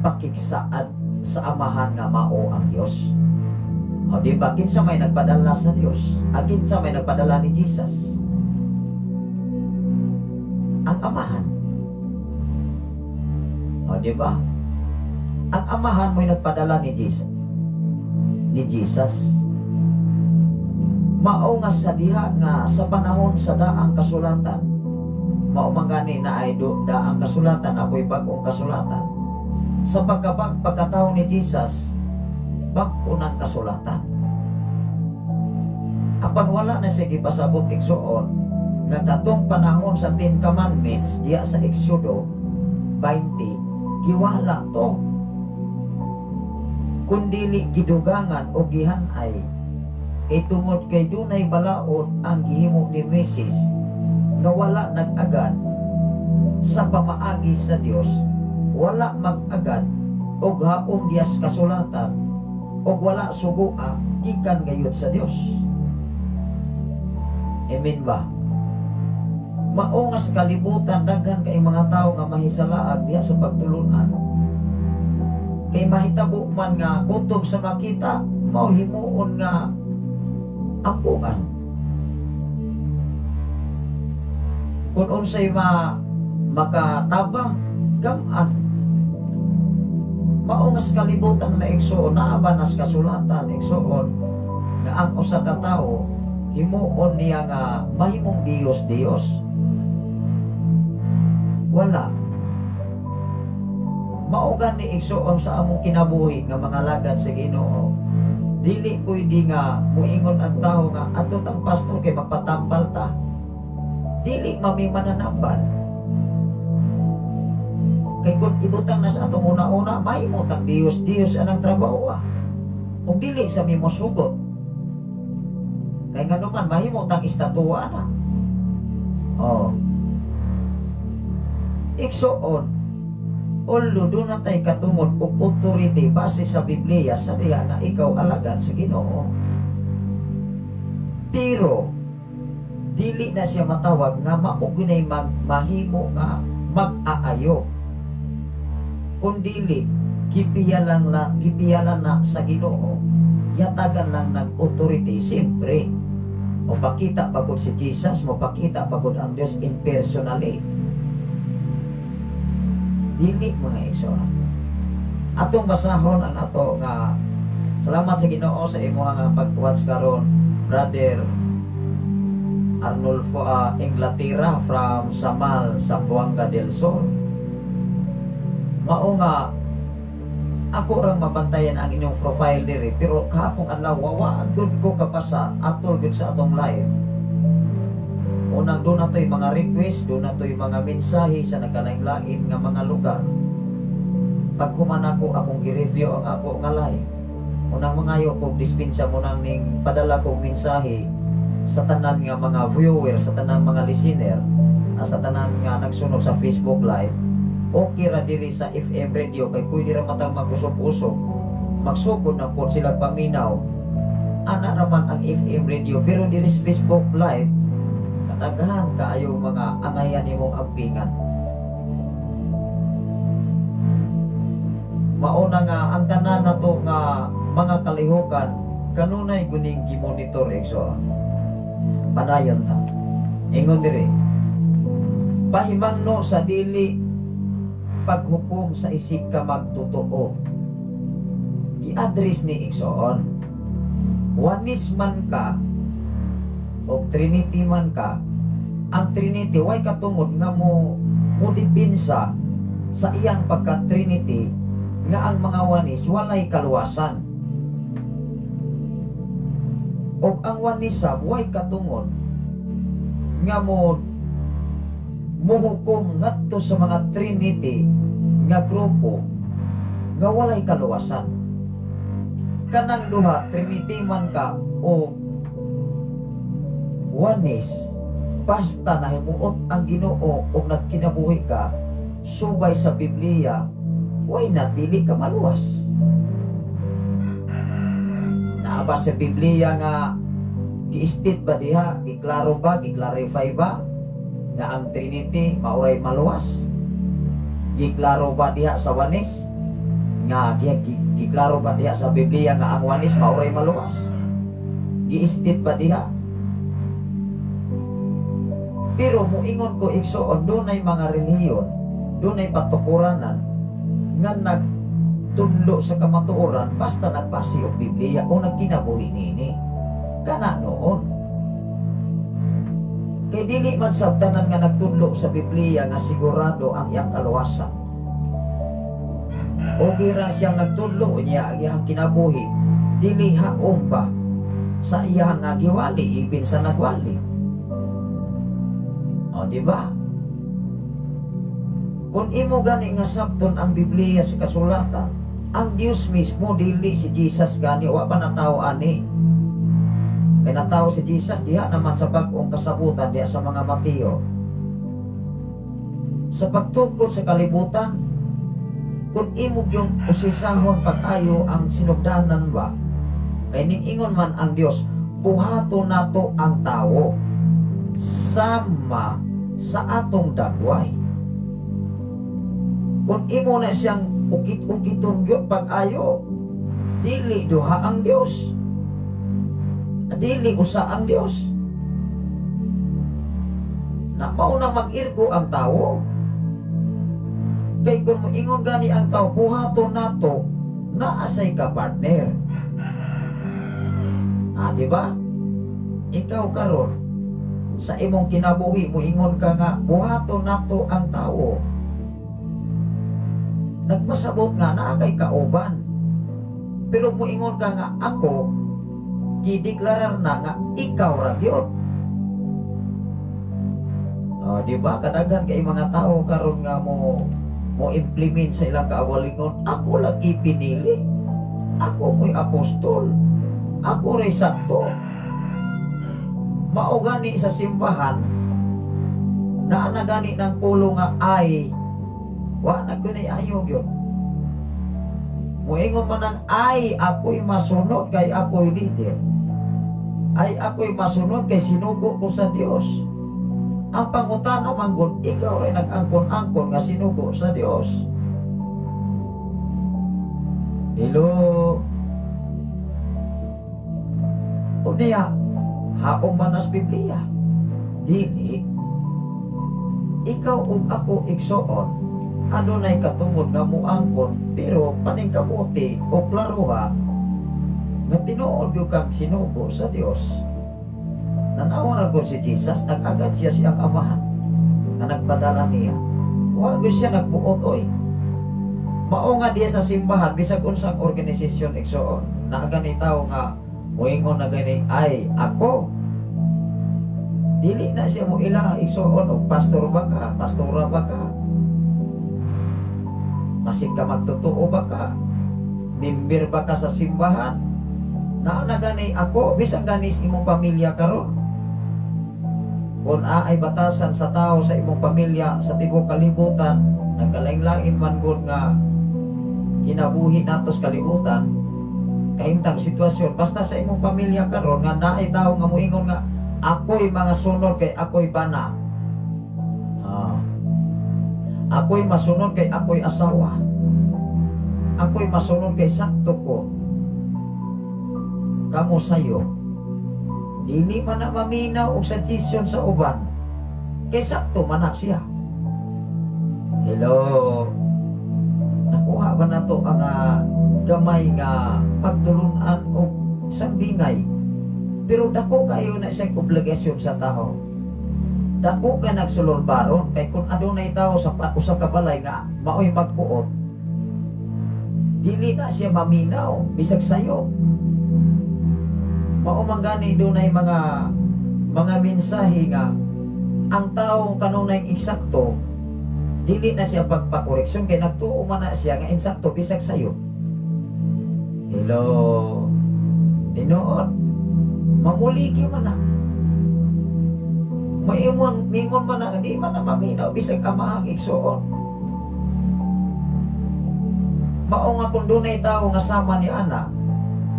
Speaker 3: pakigsaad sa amahan nga mao ang Dios. O di ba kinsa may nagpadala sa Dios? Agin sa may nagpadala ni Jesus? Ang amahan. O di ba? Ang amahan mo'y nagpadala ni Jesus. Mao nga sa diha nga sa panahon sa daang kasulatan, mao mangani na ay daang kasulatan ako'y bagong kasulatan. Sa pagkataon ni Jesus, bag-unang kasulatan. Apan wala na siya gipasabot igsuon nga katong panahon sa Ten Commandments diya sa Exodo 20, giwala to. Kundili gidugangan o gihanay kay tungod kay dunay balaod ang gihimo ni Moises nga wala nag-agad sa pamaagi sa Dios, wala mag-agad og haom diyas kasulatan og wala sugua gikan gayud sa Dios. Amen ba? Mao nga sa kalibutan daghan kay mga tawo nga mahisalaag diha sa pagtulunan. Kay mahitabo man nga kutob sa makita, mao himuon nga ampuan. Kung unsay makatabang gaman, mao nga sa kalibutan maigsuon naa ba nas kasulatan igsuon nga ang usa ka tawo himuon niya nga mahimong Dios. Wala. Mao gani igsuon sa among kinabuhi nga mga lagad sa Ginoo. Dili pwede nga muingon ang tao nga ato tang pastor kay mapatambal ta. Dili mami mananambal. Kay kung ibutang na sa atong una-una, mahimo tang Dios anang trabaho Kung dili sa mimo sugot. Kay nga naman mahimo tang estatwa na. Igsuon, although doon na tayo katungod o authority base sa Biblia sa diha nga ikaw alagad sa Ginoo. Pero dili na siya matawag nga maugunay mahimo nga mag-aayo. Kung dili gipiyalan na sa Ginoo, yatagan lang ng authority siyempre. Mapakita pagod si Jesus, mapakita pagod ang Dios in personally. Dili mga igsoon. Atong basahon ang ato nga salamat sa Ginoo sa imo nga pag-watch karon, Brother Arnulfo Inglaterra from Samal, Zamboanga del Sur. Mao nga ako rang mabantayan ang inyong profile diri, pero kahapon adlaw wa gud ko kapasa atol gud sa atong live. Unang doon na to'y mga request, doon na to'y mga mensahe sa nagkalain-lain nga mga lugar. Pag human ako, akong i-review ang ako nga live. Unang mga yo kong dispensa mo nang ning padala kong mensahe sa tanan nga mga viewer, sa tanan mga listener, sa tanan nga nagsunog sa Facebook live. Okay ra diri sa FM radio kay pwede ra matang mag-usok-usok. Magsugod na po sila paminaw. Ana raman ang FM radio, pero diri sa Facebook live naghan kaayo mga angayan nimong ampingan. Mauna nga ang tanan nato nga mga kalihukan kanunay guning gi-monitor igsoon. Padayon ta. Ingon diri. Pahimangno sa dili paghukom sa isig ka magtotoo. I-address ni igsoon. Wanis man ka o Trinity man ka, ang Trinity way katungod nga mo dipinsa sa iyang pagka-Trinity nga ang mga wanis walay kaluwasan. O ang wanisab way katungod nga mo muhukom ngadto sa mga Trinity nga grupo nga walay kaluwasan. kanang duha Trinity man ka o oneness, basta nahimuot ang Ginoo o nagkinabuhi ka subay sa Biblia, why not dili ka maluwas? Naaba sa Biblia nga gi-state ba diha, giklaro ba, gi-clarify ba nga ang Trinity mauray maluwas? Giklaro ba diha sa oneness nga giklaro ba diha sa Biblia nga ang oneness mauray maluwas? Gi-state ba diha? Pero muingon ko igsoon, doon ay mga relihiyon, doon ay patukuranan nga nagtudlo sa kamatuoran basta nagbase og Biblia o nagkinabuhi nini. Kana noon. Kay dili man sabtanan nga nagtudlo sa Biblia nga sigurado ang iyang kaluwasan. O gira siyang nagtudlo niya ang iyang kinabuhi, dili haom ba sa iyang nga giwali ibin sa nagwali. O di ba? Kung imo gani nga sabton ang Biblia sa kasulatan, ang Dios mismo dili si Jesus gani wa pa natawo ani. Kay natawo si Jesus diha naman sa bag-ong kasabutan diha sa mga Mateo. Sa pagtukod sa kalibutan, kung imo yung usisahon pag-ayo ang sinugdanan ba, kay ning-ingon man ang Dios, buhato nato ang tawo sama sa atong dagway. Kung imo na siyang ukit-ukiton gyud pag-ayo, dili duha ang Dios, dili usa ang Dios. Na maunang mag-irgo ang tawo. Kay kung moingon gani ang tawo, buhaton nato na asay ka partner. Di ba? Ikaw karon sa imong kinabuhi moingon ka nga buhaton nato ang tawo. Nagpasabot nga na kay kauban. Pero moingon ka nga ako gideklarar na nga ikaw ra gyud. Di ba kadaghan kay mga tawo karon nga mo implement sa ilang kaawalingon, ako lagi pinili, ako mo'y apostol, ako ray sakto. Mao gani sa simbahan na gani ng pulo nga ay wa na gunay ayo gyud. Moingon man ang ay ako'y masunod kay ako'y leader, ay ako'y masunod kay sinugo ko sa Dios. Ang pangutana man gud, ikaw ray nag-angkon-angkon nga sinugo sa Dios. Hello. O niya, haong manas Biblia. Dili. Ikaw ug ako igsoon, adunay katungod nga muangkon, pero paningkabuti o klaruha nga tinuod gyud kang sinugo sa Dios. Nanawa ra gud si Jesus, nag-agad siya siyang amahan na nagpadala niya. Wa gyud siya nagbuot oy. Mao nga diya sa simbahan bisag unsang organisasyon igsoon, na gani tawo nga moingon na gani ay ako. Dili na siya mo ila igsoon og pastor ba ka, pastora ba ka, masig ka magtotoo ba ka, member ba ka sa simbahan, na gani ako bisag gani sa imong pamilya karon. Kung ay batasan sa tao sa imong pamilya sa tibok kalibutan, nagkalain-lain man gud nga kinabuhi natos kalibutan, kahimtang sitwasyon, basta sa imong pamilya karon nga naay tao nga moingon nga ako'y mga sunod kay ako'y bana, ako'y masunod kay ako'y asawa, ako'y masunod kay sakto ko, kamo sayo. Dili man na maminaw og suggestion sa uban, kay sakto man na siya. Hello. Nakuha ba na to ang gamay nga pagtulunan o sambingay? Pero dako kayo na siyang obligasyon sa tao. Dako ka nagsulorbaron, kay kung adunay tao sa usa ka balay nga maoy magpuot, dili na siya maminaw bisag sayo. Maumangani dunay mga mensahe nga ang taong kanunay eksakto, dili na siya pagpakoreksyon kay nagtuo man na siya nga insakto bisag sayo. Hello. Tinuod, mamuliki man na. Maimong mingon man na, di man na maminaw bisag amahang igsuon. Mao nga kung dunay tao nga sama ni ana,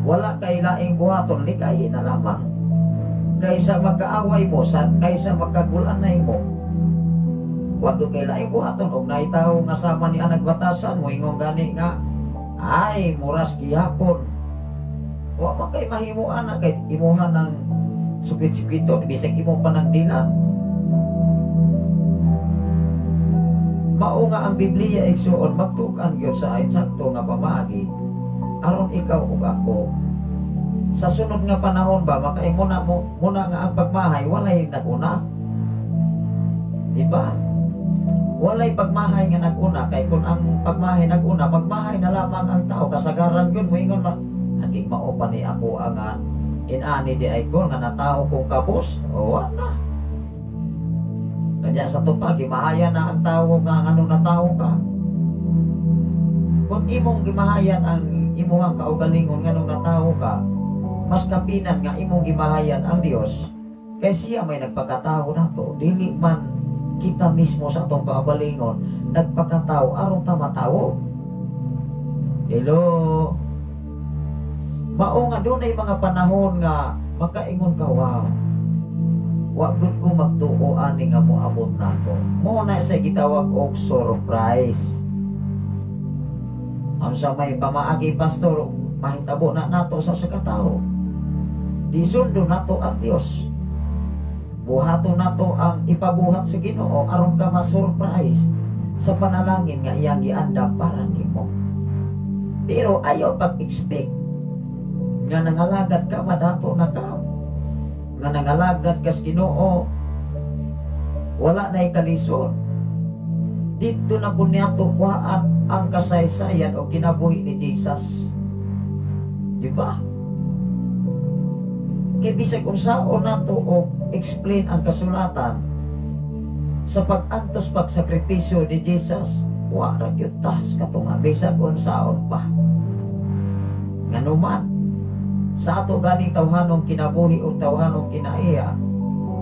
Speaker 3: wala kay laing buhaton, likay na lamang. Kaysa magkaaway mo, kaysa magkagulanay mo, wag kay laing buhaton. Og naay tao nga sama ni ana batasan mo, ingon gani nga, ay, muras gihapon. Wa man kay mahimuan na, kay imuhan ng supit-supito, bisag imo pa ng dilan. Mao nga ang Biblia igsuon, magtukan gyud sa ayat sakto nga pamaagi, aron ikaw ug ako sa sunod nga panahon ba makaimo na muna nga ang pagmahay walay naguna, diba? Walay pagmahay nga naguna, kay kung ang pagmahay naguna, magmahay na lamang ang tao, kasagaran gyud mo ingon hanging mao pa ni ako ang inani di ay ko nga natao kong kabus, o wala. Kanya sa tupag, gimahayan na ang tao nga ano na tao ka. Kung imong gimahayan ang imuhang kaugalingon nga nung natao ka, mas kapinan nga imong gimahayan ang Dios, kay siya may nagpakatao nato, dili man kita mismo sa atong kaugalingon nagpakatao aron ta matawo. Hello. Mao nga dunay mga panahon nga makaingon ka, wow, wa gud ko magtuo ani nga moabot nako. Mo na sa gitawag og surprise. Ang sa may pamaagi pastor, mahitabo na nato sa sakatawo. Di sundo nato ang Dios. Buhato nato ang ipabuhat sa Ginoo aron ka ma-surprise sa panalangin nga iyang giandam para nimo. Pero ayaw pag-expect nga nangalagad ka madato na ka, nga nangalagad ka sa Ginoo wala na ikalisod. Dito na po niya tukwaan ang kasaysayan o kinabuhi ni Jesus, diba? Kaya bisag kung saan nato o explain ang kasulatan sa pag-antos pagsakripisyo ni Jesus, wala gyud tas katunga bisag kung saan pa nganuman sa ato gani tawhanong kinabuhi o tawhanong kinaiya.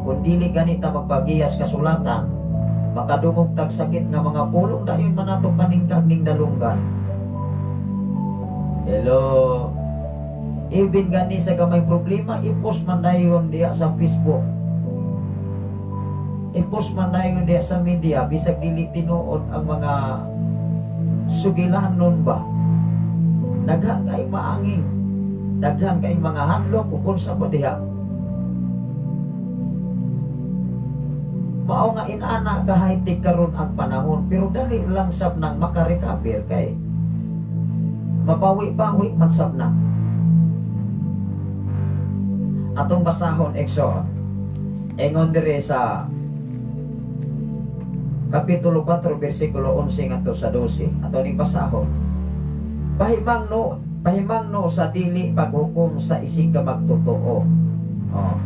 Speaker 3: Kung dili ganita magpagiyas kasulatan, makadungog tag sakit nga mga pulong dayon man ato paningkag ning dalunggan. Hello. Even gani sa gamay problema, i-post man dayon diya sa Facebook, i-post man dayon diya sa media, bisag dili tinuod ang mga sugilan nun ba. Daghan kay maangin, daghan kay mga handlok kung sa ba diha. Mao nga inana kahaytik karon ang panahon, pero dali lang sab nang makarecover kay mabawi-bawi man sab na. Atong basahon Exod, engon dire sa kapitulo 4 bersikulo 11 ngadto sa 12. Ato ni basahon. Pahimang no sa dili paghukom sa isig ka magtotoo. Oh.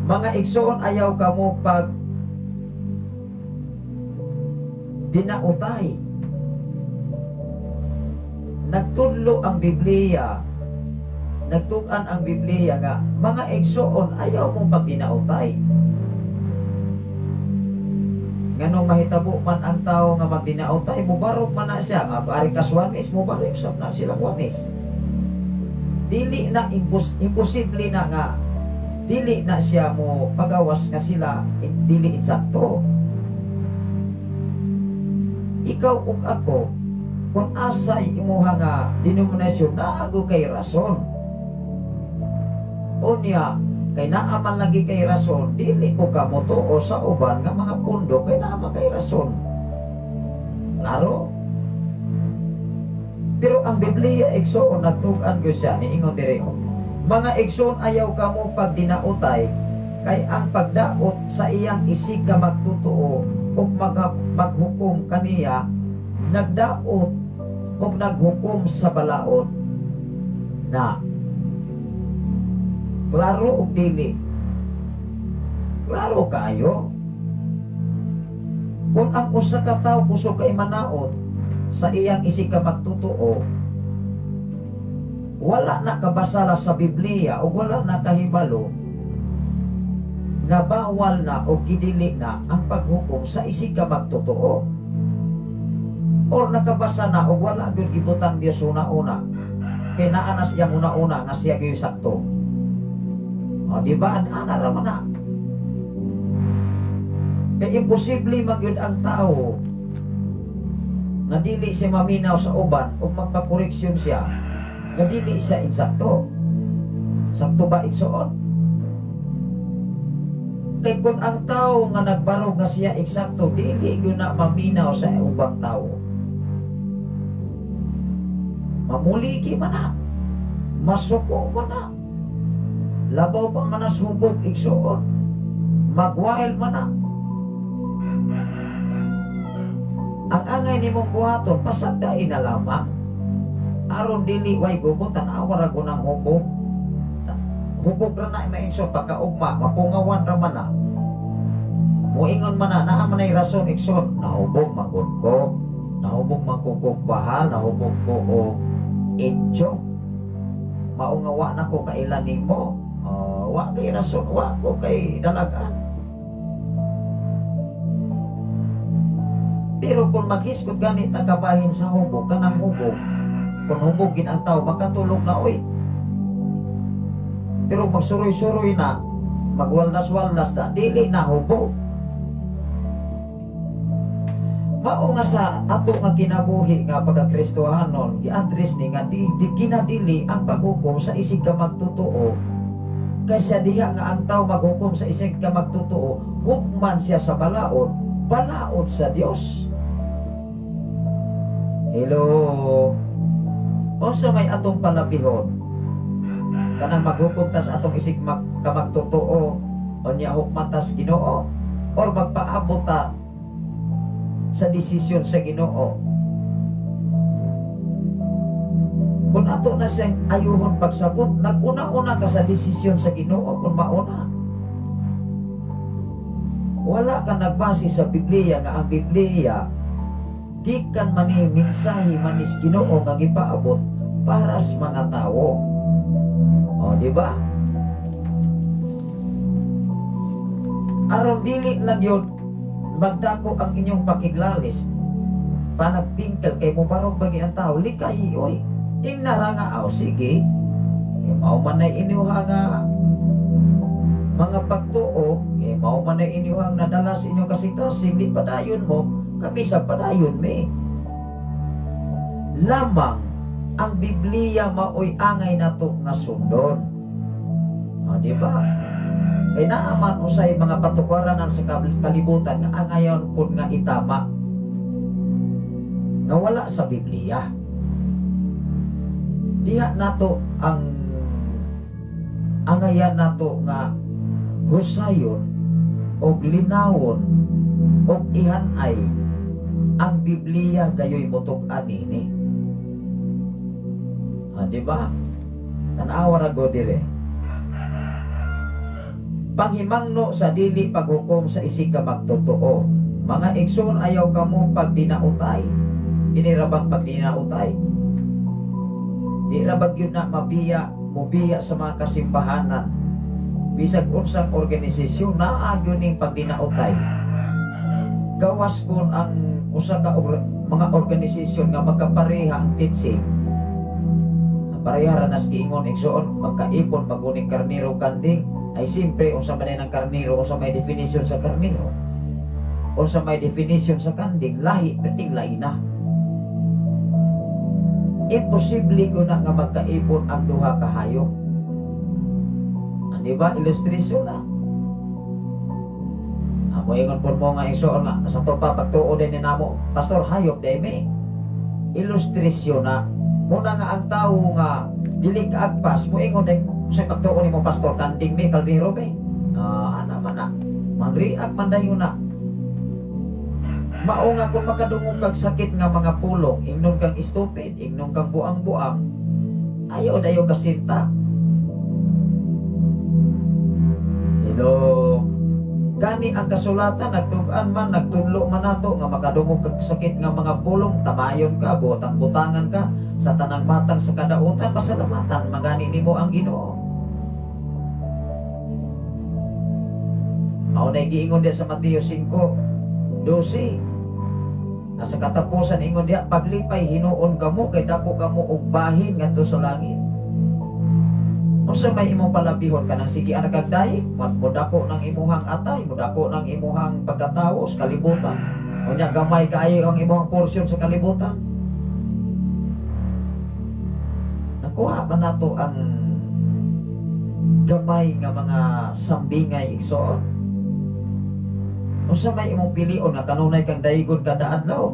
Speaker 3: Mga igsoon, ayaw kamo pag dinautay. Nagtudlo ang Biblia, nagtugan ang Biblia nga mga igsoon, ayaw mo pag dinautay. Nganong mahitabo man ang tao nga magdinautay, mubarok man na siya. Ari kaswanis, mubarok sab na silang wanis. Dili na imposible na nga dili na siya mo pagawas nga sila dili insakto. Ikaw ug ako, kung asay imuha nga denominasyon, naago kay rason. Unya, kay naaman lagi kay rason, dili ko ka motuo sa uban nga mga pundo kay naaman kay rason. Klaro? Pero ang Biblia igsoon nagtugan ko siya ni ingon dire, mga igsoon, ayaw kamo pag dinautay, kay ang pagdaot sa iyang isig ka magtutuo o maghukom kaniya, nagdaot o naghukom sa balaod na klaro o dili. Klaro kaayo. Kung ang usa ka tawo kusog kay manaot sa iyang isig ka magtutuo, wala na kabasala sa Biblia o wala na kahibalo nga bawal na o gidili na ang paghukom sa isig ka magtotoo, or nakabasa na o wala gyud gibutang Dios una-una kay naa na siyang una-una nga siya gyud sakto. O di ba ana ra man na kay imposible magyud ang tao nga dili siya maminaw sa uban o magpakoreksyon siya nga dili siya insakto. Sakto ba igsuon? Kay kung ang tao nga nagbarog nga siya eksakto, dili gyud na maminaw sa ubang tao. Mamuliki man na, masuko man na, labaw pa man na subok igsuon, magwahil man na. Ang angay nimong buhaton, pasagdain na lamang. Aron dili way gubutan, awara ko ng hubog. Hubog ra na maingso pagkaugma, mapungawan ra man na. Muingon man na, naa man ay rason ikson, nahubog magod ko, nahubog magkukog bahal, nahubog ko o ityo. Maungawa na ko kailan nimo, wa kay rason, wa ko kay dalagaan. Pero kung maghiskot ganit ang kabahin sa hubog, kanang hubog, kung hubogin ang tao, makatulog na oy. Pero magsuroy-suroy na, magwaldas-waldas na, dili na hubog. Mao nga sa ato nga kinabuhi nga pagka-Kristohanon, giadres ni nga di kinadili ang paghukom sa isig ka magtotoo. Kaysa diha nga ang tao maghukom sa isig ka magtotoo, hukman siya sa balaod, balaod sa Dios. Hello. O sa may atong palabihon, kanang maghukom tas atong isig ka magtotoo, o niya hukman tas Ginoo, or magpaabot ta sa desisyon sa Ginoo. Kung ato na siyang ayuhon pagsabot, naguna-una ka sa desisyon sa Ginoo kung mauna. Wala ka nagbase sa Biblia nga ang Biblia gikan man ni mensahe manis Ginoo nga gipaabot para sa mga tao. O di ba? Aron dili lang yun magdako ang inyong pakiglalis, panagtingkal kay mo barog bagi ang tao, likay oy. Ingnara nga aw, sige. Mao man na inyuha nga mga pagtuo, mao man na inyuhang nadala sa inyong kasing-kasing, di padayon mo, kami sa padayon me. Lamang ang Biblia maoy angay nato nga sundon. O di ba? Kaya naaman usay mga patukaranan sa kalibutan nga angayon po nga itama nga wala sa Biblia. Diha nato ang angayan nato nga husayon og linawon og ihanay ang Biblia gayoy mutuk-an ini. Di ba? Tanawa ra go dire. Panghimangno sa dili paghukom sa isig ka magtotoo. Mga igsoon, ayaw kamo pag dinautay. Inirabang pag dinautay. Di rabag yun na mubiya sa mga kasimbahanan. Bisag unsang organisasyon na agyon ning pag dinautay. Gawas kun ang usa ka mga organisasyon nga magkapareha ang teaching. Pareha ra nas giingon igsoon, magkaipon maguning karniro kanding. Ay simpre, unsa man ng karniro, unsa may definition sa karniro, unsa may definition sa kanding, lahi, perting lahi na. Imposible ko na nga magkaipon ang duha ka hayop. Di ba? Ilustrasyon na. Amo ingon po mo nga igsoon nga, sa to pa pagtuo din ni namo, pastor hayop day me. Ilustrasyon na. Muna nga ang tao nga dili ka agpas, mo ingon day sa pagtuon ni mo pastor kanding me kaldero be. Ana man na. Mangriak man dayon na. Mao nga kung makadungog kag sakit nga mga pulong, ingnon kang stupid, ingnon kang buang-buang, ayaw dayo kasinta. Hello. gani ang kasulatan nagtugan man nagtudlo man nato nga makadungog kag sakit nga mga pulong, tamayon ka, butang-butangan ka sa tanang matang sa kadautan, pasalamatan magani nimo ang Ginoo. Mao na giingon diha sa Mateo 5:12. Nasa katapusan ingon diha, paglipay hinuon kamo kay dako kamo og bahin ngadto sa langit. Unsa may imong palabihon kanang sige ana kag dayi, modako nang imuhang atay, modako nang imuhang pagkatawo sa kalibutan. Unya gamay kaayo ang imuhang porsyon sa kalibutan. Nakuha pa nato ang gamay nga mga sambingay igsoon. Unsa may imong pilion nga kanunay kang dayigon kada adlaw?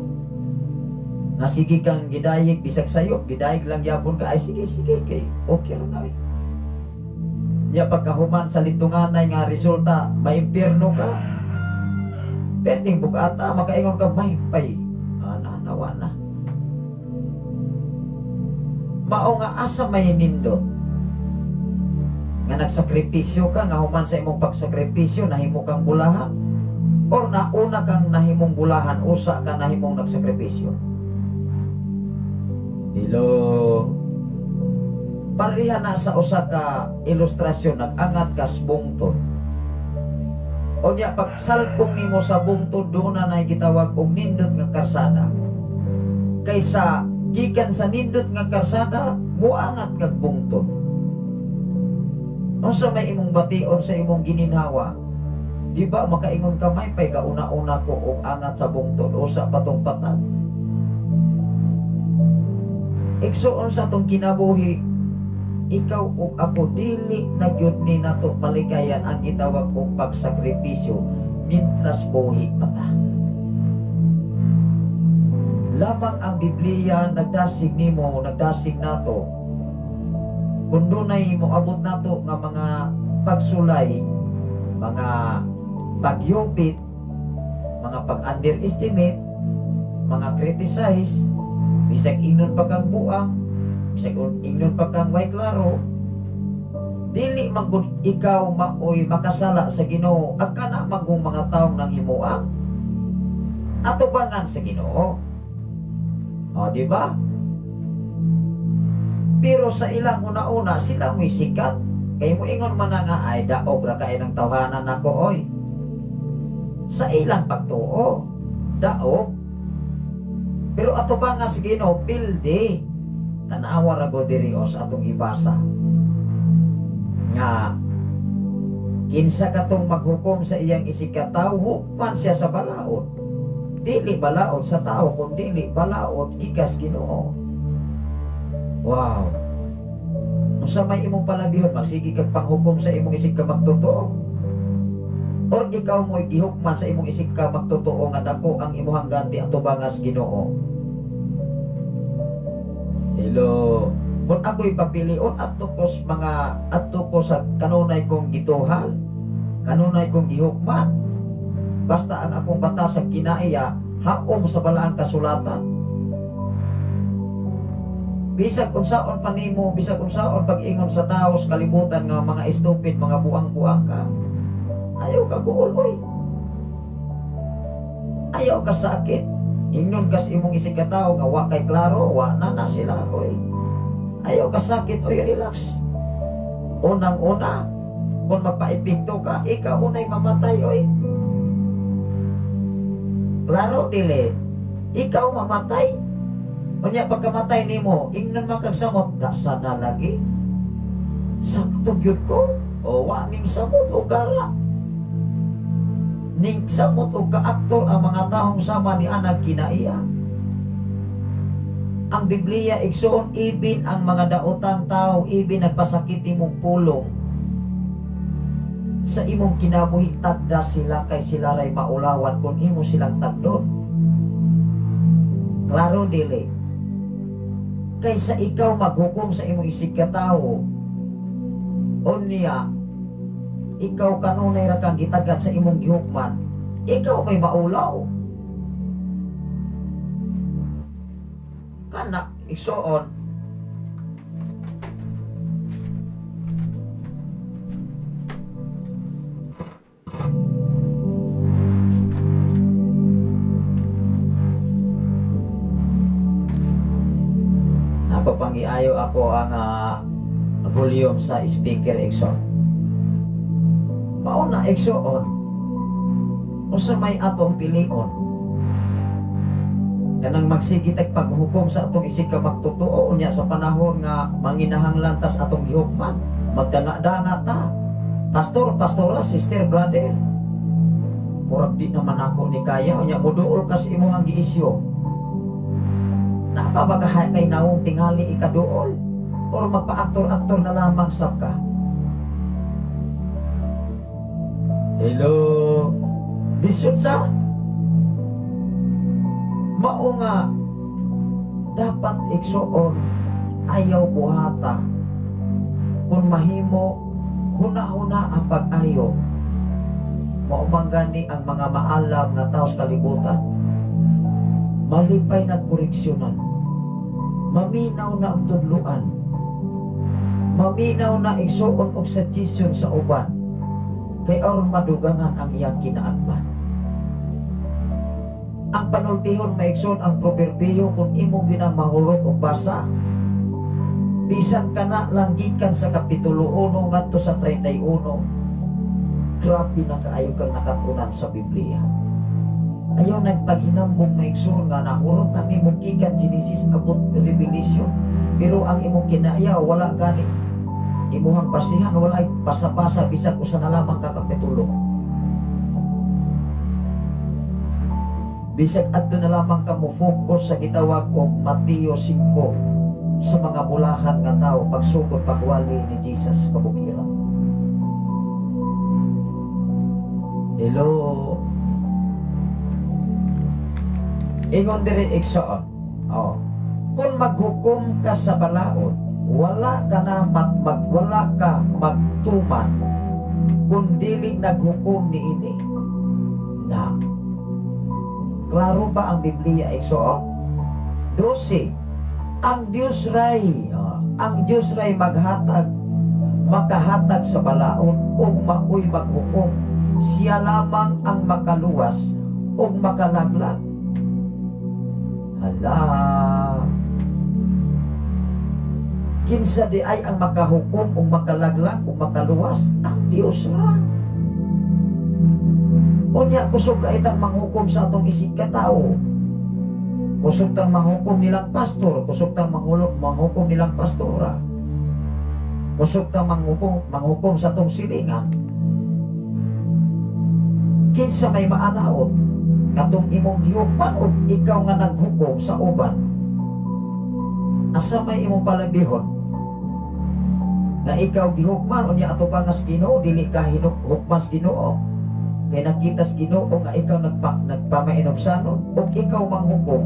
Speaker 3: Nga sige kang gidayig bisag sayo, gidayig lang yapon ka, ay sige kay okay ra na. Nya pagkahuman sa litunganay nga resulta, maimpierno ka. Perting bugata, makaingon ka, may pay. Nanawa na. Mao nga asa may nindot. Nga nagsakripisyo ka, nga human sa imong pagsakripisyo, nahimo kang bulahan. Or nauna kang nahimong bulahan, usa ka nahimong nagsakripisyo. Hello. Pareha na sa usa ka ilustrasyon, nag-angat ka sa bungtod. O niya, pag salpong nimo sa bungtod, doon na gitawag og nindot nga karsada. Kaysa gikan sa nindot nga karsada, muangat kag bungtod. Unsa may imong bation sa imong gininhawa? Di ba makaingon ka, may pay kauna-una ko og angat sa bungtod, usa patong patag. Igsuon sa tong kinabuhi, ikaw ug ako dili nagyud ni nato malikayan ang gitawag og pagsakripisyo mintras buhi pa ta. Lamang ang Biblia nagdasig nimo, nagdasig nato kun dunay moabot nato nga mga pagsulay, mga pagyupit, mga pag-underestimate, mga criticize, bisag ingnon pa kang buang, bisag ingnon pa kang way klaro, dili magud ikaw maoy makasala sa Ginoo. Agka na magong mga taong nang himuang atubangan sa Ginoo. O di ba? Pero sa ilang una-una sila mo'y sikat. Kay mo ingon man na nga, ay daog ra kay ng tawhanan nako oy. Sa ilang pagtuo, daog. Pero atubangan sa Ginoo pildi. Tanawa ra go diri os atong ibasa nga kinsa katong maghukom sa iyang isikataw, hukman siya sa balaod. Dili balaod sa tao, kundi dili balaod gikas Ginoo. Wow. Unsa may imong palabihon, magsigi kag panghukom sa imong isig ka magtotoo? Or ikaw mo'y gihukman sa imong isig ka magtotoo nga dako ang imong ganti atubangas Ginoo? Hello. Kung ako'y papilion ato ko sa kanunay kong gituhal, kanunay kong gihukman, basta ang akong batas sa kinaiya haom sa balaang kasulatan. Bisag unsaon pa nimo, bisag unsaon pag-ingon sa tao sa kalibutan nga mga stupid, mga buang-buang ka, ayaw ka guuloy, ayaw ka sakit. Ingnon kas imong isig ka tao nga wa kay klaro, wa na sila oy. Ayaw ka sakit oy, relax. Unang-una, kung magpaipinto ka, ikaw unay mamatay oy. Klaro dili, ikaw mamatay. Unya pagkamatay nimo, ingnon man kag samot, da sana lagi. Sakto gyud ko, o wa ning samot o gara. Ning samot o kaaktor ang mga taong sama ni anak kinaiya. Ang Biblia igsoon, ibin ang mga daotang tao, ibin nagpasakit imong pulong sa imong kinabuhi, tagda sila kay sila ray maulawan kung imo silang tagdon. Klaro dili. Kaysa ikaw maghukom sa imong isig ka tao, unya ikaw kanunay ra kang gitagat sa imong gihukman, ikaw may maulaw. Kana igsoon, niayo ako ang volume sa speaker Exxon. Mauna Exxon usa may atong pilion kanang magsigitag paghukom sa atong isig ka magtotoo unya sa panahon nga manginahanglan tas atong gihukman magdanga-danga ta pastor, pastora, sister, brother murag di naman ako ni kaya unya muduol kas imuhang giisyo napabagahay kay naong tingali ikaduol or magpa-aktor-aktor na lamang sab ka. Hello lisod sa mao nga dapat igsuon ayaw buhata kung mahimo huna-huna ang pag-ayo mao manggani ang mga maalam nga tao sa kalibutan malipay na koreksyonan maminaw na ang tudluan maminaw na igsuon og suggestion sa uban kay aron madugangan ang iyang kinaatman. Ang panultihon maigsoon ang proberbiyo kung imo ginang mahulog o basa bisan kana lang gikan sa kapitulo 1 ngadto sa 31 grabe na kaayo kang nakatunan sa Biblia. Ayaw nagpaghinambog maigsoon nga nahurot na nimo gikan Genesis abot Revelation pero ang imong kinaayaw wala gani imuhang basihan walay basa-basa bisag usa na lamang ka kapitulo bisag adto na lamang ka mo focus sa gitawag og Mateo 5 sa mga bulahan nga tao pagsugod pagwali ni Jesus kabukiran. Hello ingon diri Exxon kung maghukom ka sa balaod wala ka na wala ka magtuman kung dili naghukom ni ini na klaro ba ang Biblia Exxon 12 ang Dios ray makahatag sa balaod ug maoy maghukom siya lamang ang makaluwas ug makalaglag. Hala kinsa di ay ang makahukom o makalaglag o makaluwas ang Dios ra. Unya kusog ka itang manghukom sa atong isig ka tao. Kusog tang manghukom nilang pastor, kusog tang manghukom nilang pastora. Kusog tang manghukom sa atong silingan. Kinsa may maanaot katong imong gihukman o ikaw nga naghukom sa uban. Asa may imong palabihon na ikaw gihukman unya ato pa nga sa Ginoo dili ka hukman sa Ginoo kay nakita sa Ginoo nga ikaw nagpamainobsanon ug ikaw manghukom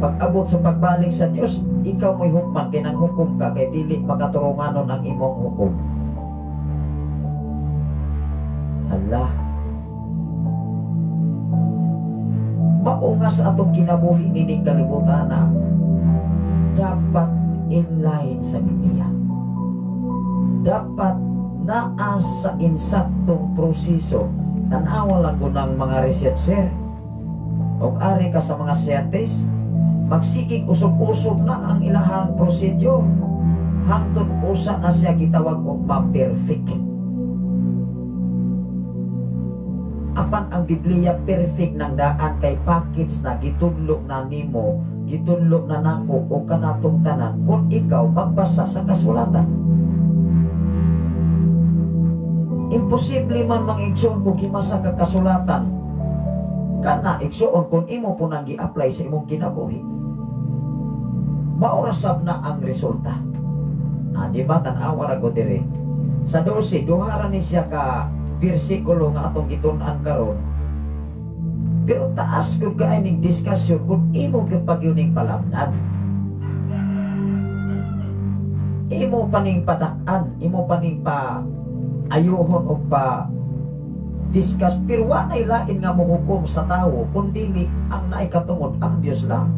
Speaker 3: pag abot sa pagbalik sa Dios ikaw mo'y hukman kay nanghukom ka kay dili makaturunganon ang imong hukom. Hala mao nga sa atong kinabuhi nining kalibutan na dapat inlain sa Biblia dapat naa sa insaktong proseso tanawa lang ko ng mga researcher o ari ka sa mga scientist magsikig usog-usog na ang ilahang prosedyo hangtod usa na siya gitawag og ma-perfect apan ang Biblia perfect ng daan kay package na gitudlo na nimo gitudlo na nako o kanatong tanan kung ikaw magbasa sa kasulatan. Imposible man mang-igsoon kung himasa ka kasulatan kana igsoon kung imo po nang gi-apply sa imong kinabuhi maurasab na ang resulta. Di ba tan-awa ra ko dire sa 12 duha ni siya ka bersikulo nga atong gitun-an karon pero taas ko kaay ning diskusyon kung imo gyud palamnan imo paning padak-an imo paning pa ayuhon o pa discuss pero wanay lain nga mohukom sa tao kundi ang naikatungod ang Dios lang.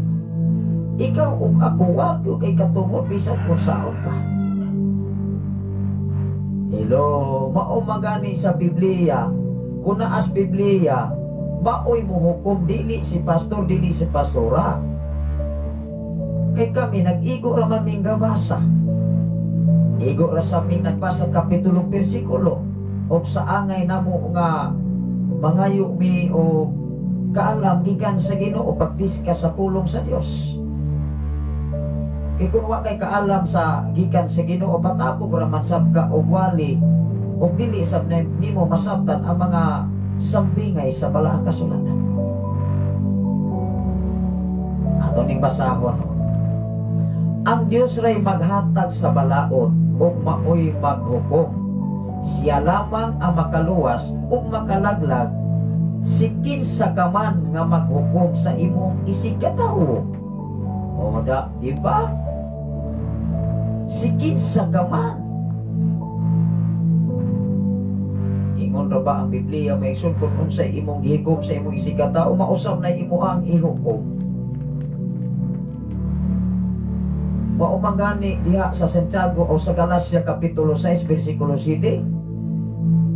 Speaker 3: Ikaw o ako wag kay katungod bisan kung saon pa. Hello, mao magani sa Biblia kung naas Biblia maoy mohukom dili si pastor dili si pastora Kay kami nag-igo ra maming gabasa. Igo ra sa aming nagbasa kapitulo bersikulo o sa angay namo nga mangayo mi o kaalam gikan sa Ginoo pagdiska sa pulong sa Dios. Kay kung wa kay kaalam sa gikan sa Ginoo patabog ra man sab ka og wali og dili sab na nimo masabtan ang mga sambingay sa balaang kasulatan. Ato ning basahon. Ang Dios ray maghatag sa balaod ug maoy maghukom. Siya lamang ang makaluwas ug makalaglag si kinsa ka man nga maghukom sa imong isig katawo. O da, di ba? Si kinsa ka man. Ingon ra ba ang Biblia may igsoon kung unsay imong gihikom sa imong isig katawo mausab na imo ang ihukom. Maumangani diha sa Santiago o sa Galacia kapitulo 6 bersikulo 7.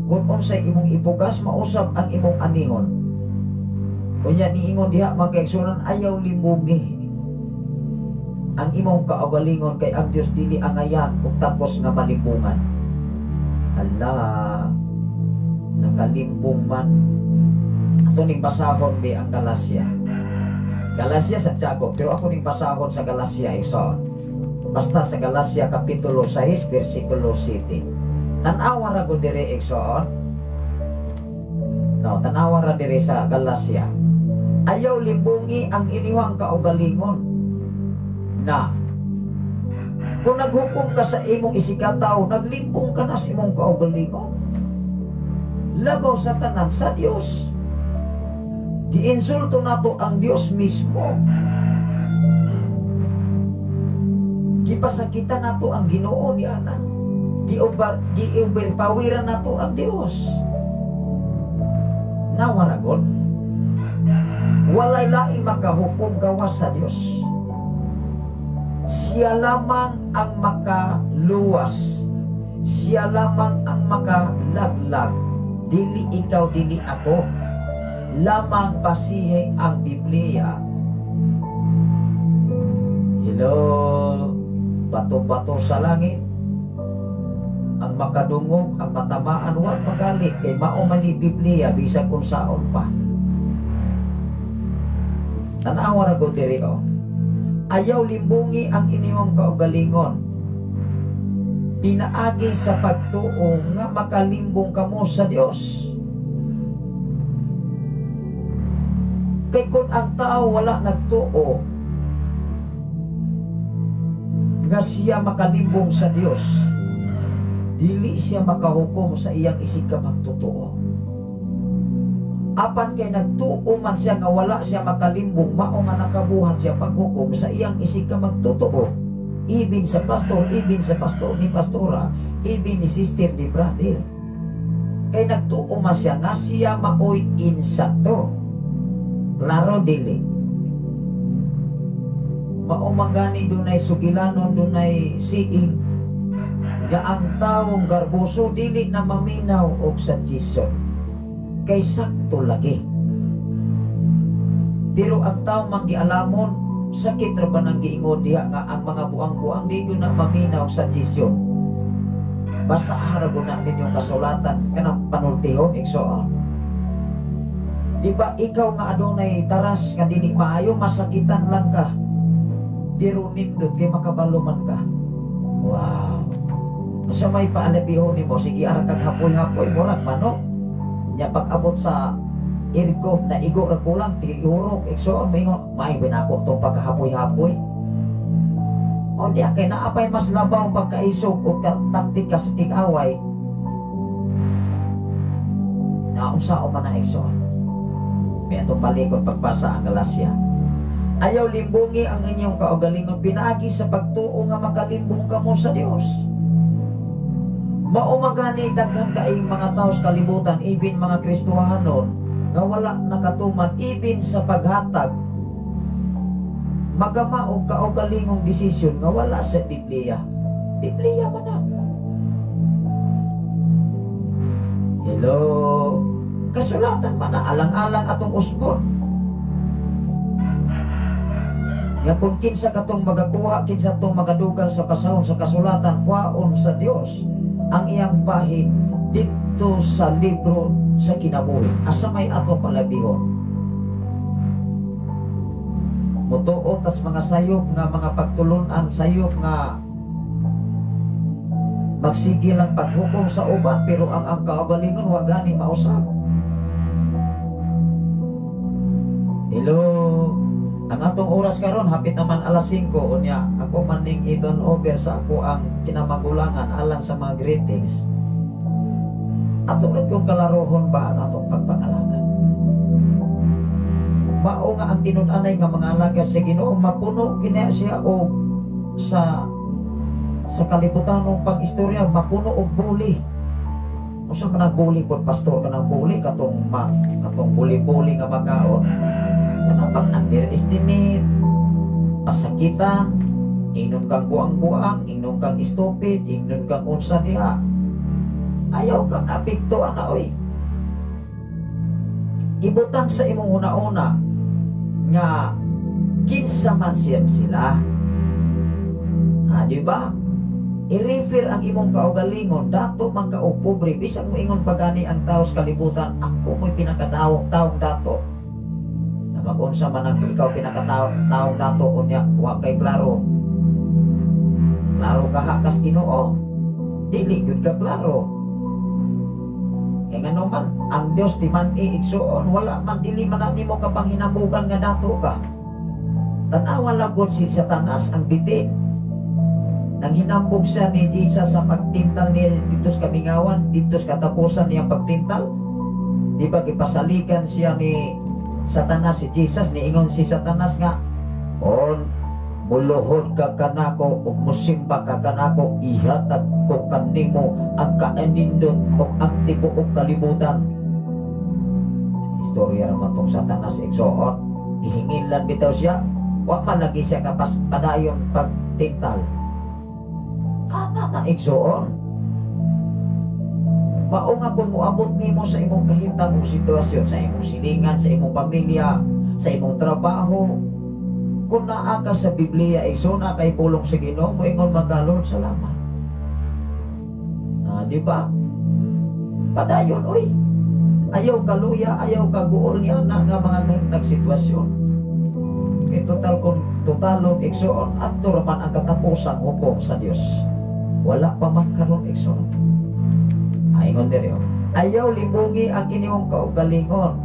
Speaker 3: Kung unsay imong ipugas mausab ang imong aningon. Kunya niingon diha mga kaigsunan ayaw limbugi ang imong kaugalingon kay ang Dios dili angayan ug tapos nga malimbungan. Hala, nakalimbong man. Ato ning basahon bi ang Galacia. Galacia Santiago pero ako ning basahon sa Galacia igsoon. Basta sa Galacia kapitulo 6 bersikulo 7. Tanawa ra gud dire igsoon. No, tanawa ra dire sa Galacia. Ayaw limbungi ang iniwang kaugalingon na kung naghukom ka sa imong isikataw, naglimbong ka na sa imong kaugalingon. Labaw sa tanan sa Dios. Giinsulto nato ang Dios mismo. Gipasakitan nato ang Ginoo ni ana. Giuberpawiran nato ang Dios. Nawaragon. Walay laing makahukom gawas sa Dios. Siya lamang ang makaluwas. Siya lamang ang makalaglag. Dili ikaw, dili ako. Lamang basihe ang Biblia. Hello, bato-bato sa langit. Ang makadungog, ang matamaan, huwag magalit. Kay mauman ni Biblia, bisag kung saon pa. Tanawa na ko diri o. Ayaw limbungi ang inyong kaugalingon. Pinaagi sa pagtuo nga makalimbong kamo sa Dios. Kay kung ang tao wala nagtuo nga siya makalimbong sa Dios, dili siya makahukom sa iyang isig ka magtotoo. Apan kay nagtuo man siya nga wala siya makalimbong, mao nga nakabuhat siya paghukom sa iyang isig ka magtotoo. Ibin sa pastor, ibin sa pastor ni pastora, ibin ni sister ni brother. Kay nagtuo man siya nga siya maoy insakto. Klaro dili. Maumangani dunay sugilanon, dunay siing. Nga ang taong garboso dili na maminaw og sa Jison. Kay sakto lagi. Pero ang taong manggialamon, sakit ra ba nang giingon diha nga ang mga buang-buang di ko na maminaw sa Jison. Basa harago na ninyong kasulatan kanang panultihon igsoon. Di ba ikaw nga adunay taras nga dili maayo, masakitan lang ka. Pero nindot kay makabaluman ka. Wow. Sa may paalabihon nimo, sige ara kag hapoy-hapoy murag manok. Nya pag-abot sa irgom na igo ra kulang tigurok igsoon mingon may binako tong pagkahapoy-hapoy. O di kay naapay mas labaw pagkaisog o taktika sa tig-away. Naunsa o man na igsoon. May atong balikon pagbasa ang Galacia. Ayaw limbungi ang inyong kaugalingon, pinaagi sa pagtuo nga makalimbong kamo sa Dios. Maumagani daghang kaing mga tao sa kalibutan, even mga Kristohanon, nga wala nakatuman even sa paghatag magama og kaugalingong desisyon nga wala sa Biblia. Biblia man na. Hello. Kasulatan man na alang-alang atong usbon. Nga kung kinsa katong magakuha, kinsa tong magadugang sa pasahon sa kasulatan, kwaon sa Dios ang iyang bahid dito sa libro sa kinabuhi. Asa may ato palabihon. Mutuo tas mga sayop nga mga pagtulunan, sayop nga magsige lang paghukom sa uban, pero ang kaugalingon wa gani mausab. Hello. Ang atong oras karon hapit naman alas 5 unya ako maning i-turn over sa ako ang kinamagulangan alang sa mga greetings. Ato rin kung kalarohon ba ang atong pagpangalagan. Mao nga ang tinun-anay nga mga alaga sa Ginoo mapuno kina siya o sa kalibutanong pang-istorya mapuno og bully. Usa man ang bully pod pastor kanang bully katong bully nga magaon. Kanang underestimate, pasakitan, ingnon kang buang-buang, ingnon kang stupid, ingnon kang unsa diha. Ayaw kang apektuhan na oy. Ibutang sa imong una-una nga kinsa man sila. Di ba? I-refer ang imong kaugalingon, dato man ka o pobre, bisag mo ingon pagani ang tao sa kalibutan, ako mo'y pinakatawag dato. Mag-unsa man ang ikaw pinakataong dato unya wa kay klaro kahakas Ginoo dili gyud ka klaro kay ngano man ang Dios di man iigsuon wala man dili man nimo ka panghinabugan nga dato ka tan-awa lagod si Satanas ang bitin nang hinambog siya ni Jesus sa pagtintal niya dito sa kamingawan dito sa katapusan niyang pagtintal di ba gipasaligan siya ni Satanas si Jesus niingon si Satanas nga on muluhod ka kanako ug musimba ka kanako ihatag ko kanimo ang kaanindot ug ang tibuok kalibutan. Istorya ra matong Satanas igsuon gihingilan bitaw siya wa man lagi siya kapas padayon pagtintal ana na igsuon. Mao nga kung moabot nimo sa imong kahintang sitwasyon, sa imong silingan, sa imong pamilya, sa imong trabaho, kung naa ka sa Biblia, isuna kay pulong sa Ginoo, moingon magalon salamat. Di ba? Padayon, oy. Ayaw kaluya, ayaw kaguol niya na nga mga kahintang sitwasyon. Totalon, igsoon, at turaman ang katapusan hukom sa Dios. Wala pa man karon igsoon. Ingon diri ayaw limbungi ang inyong kaugalingon.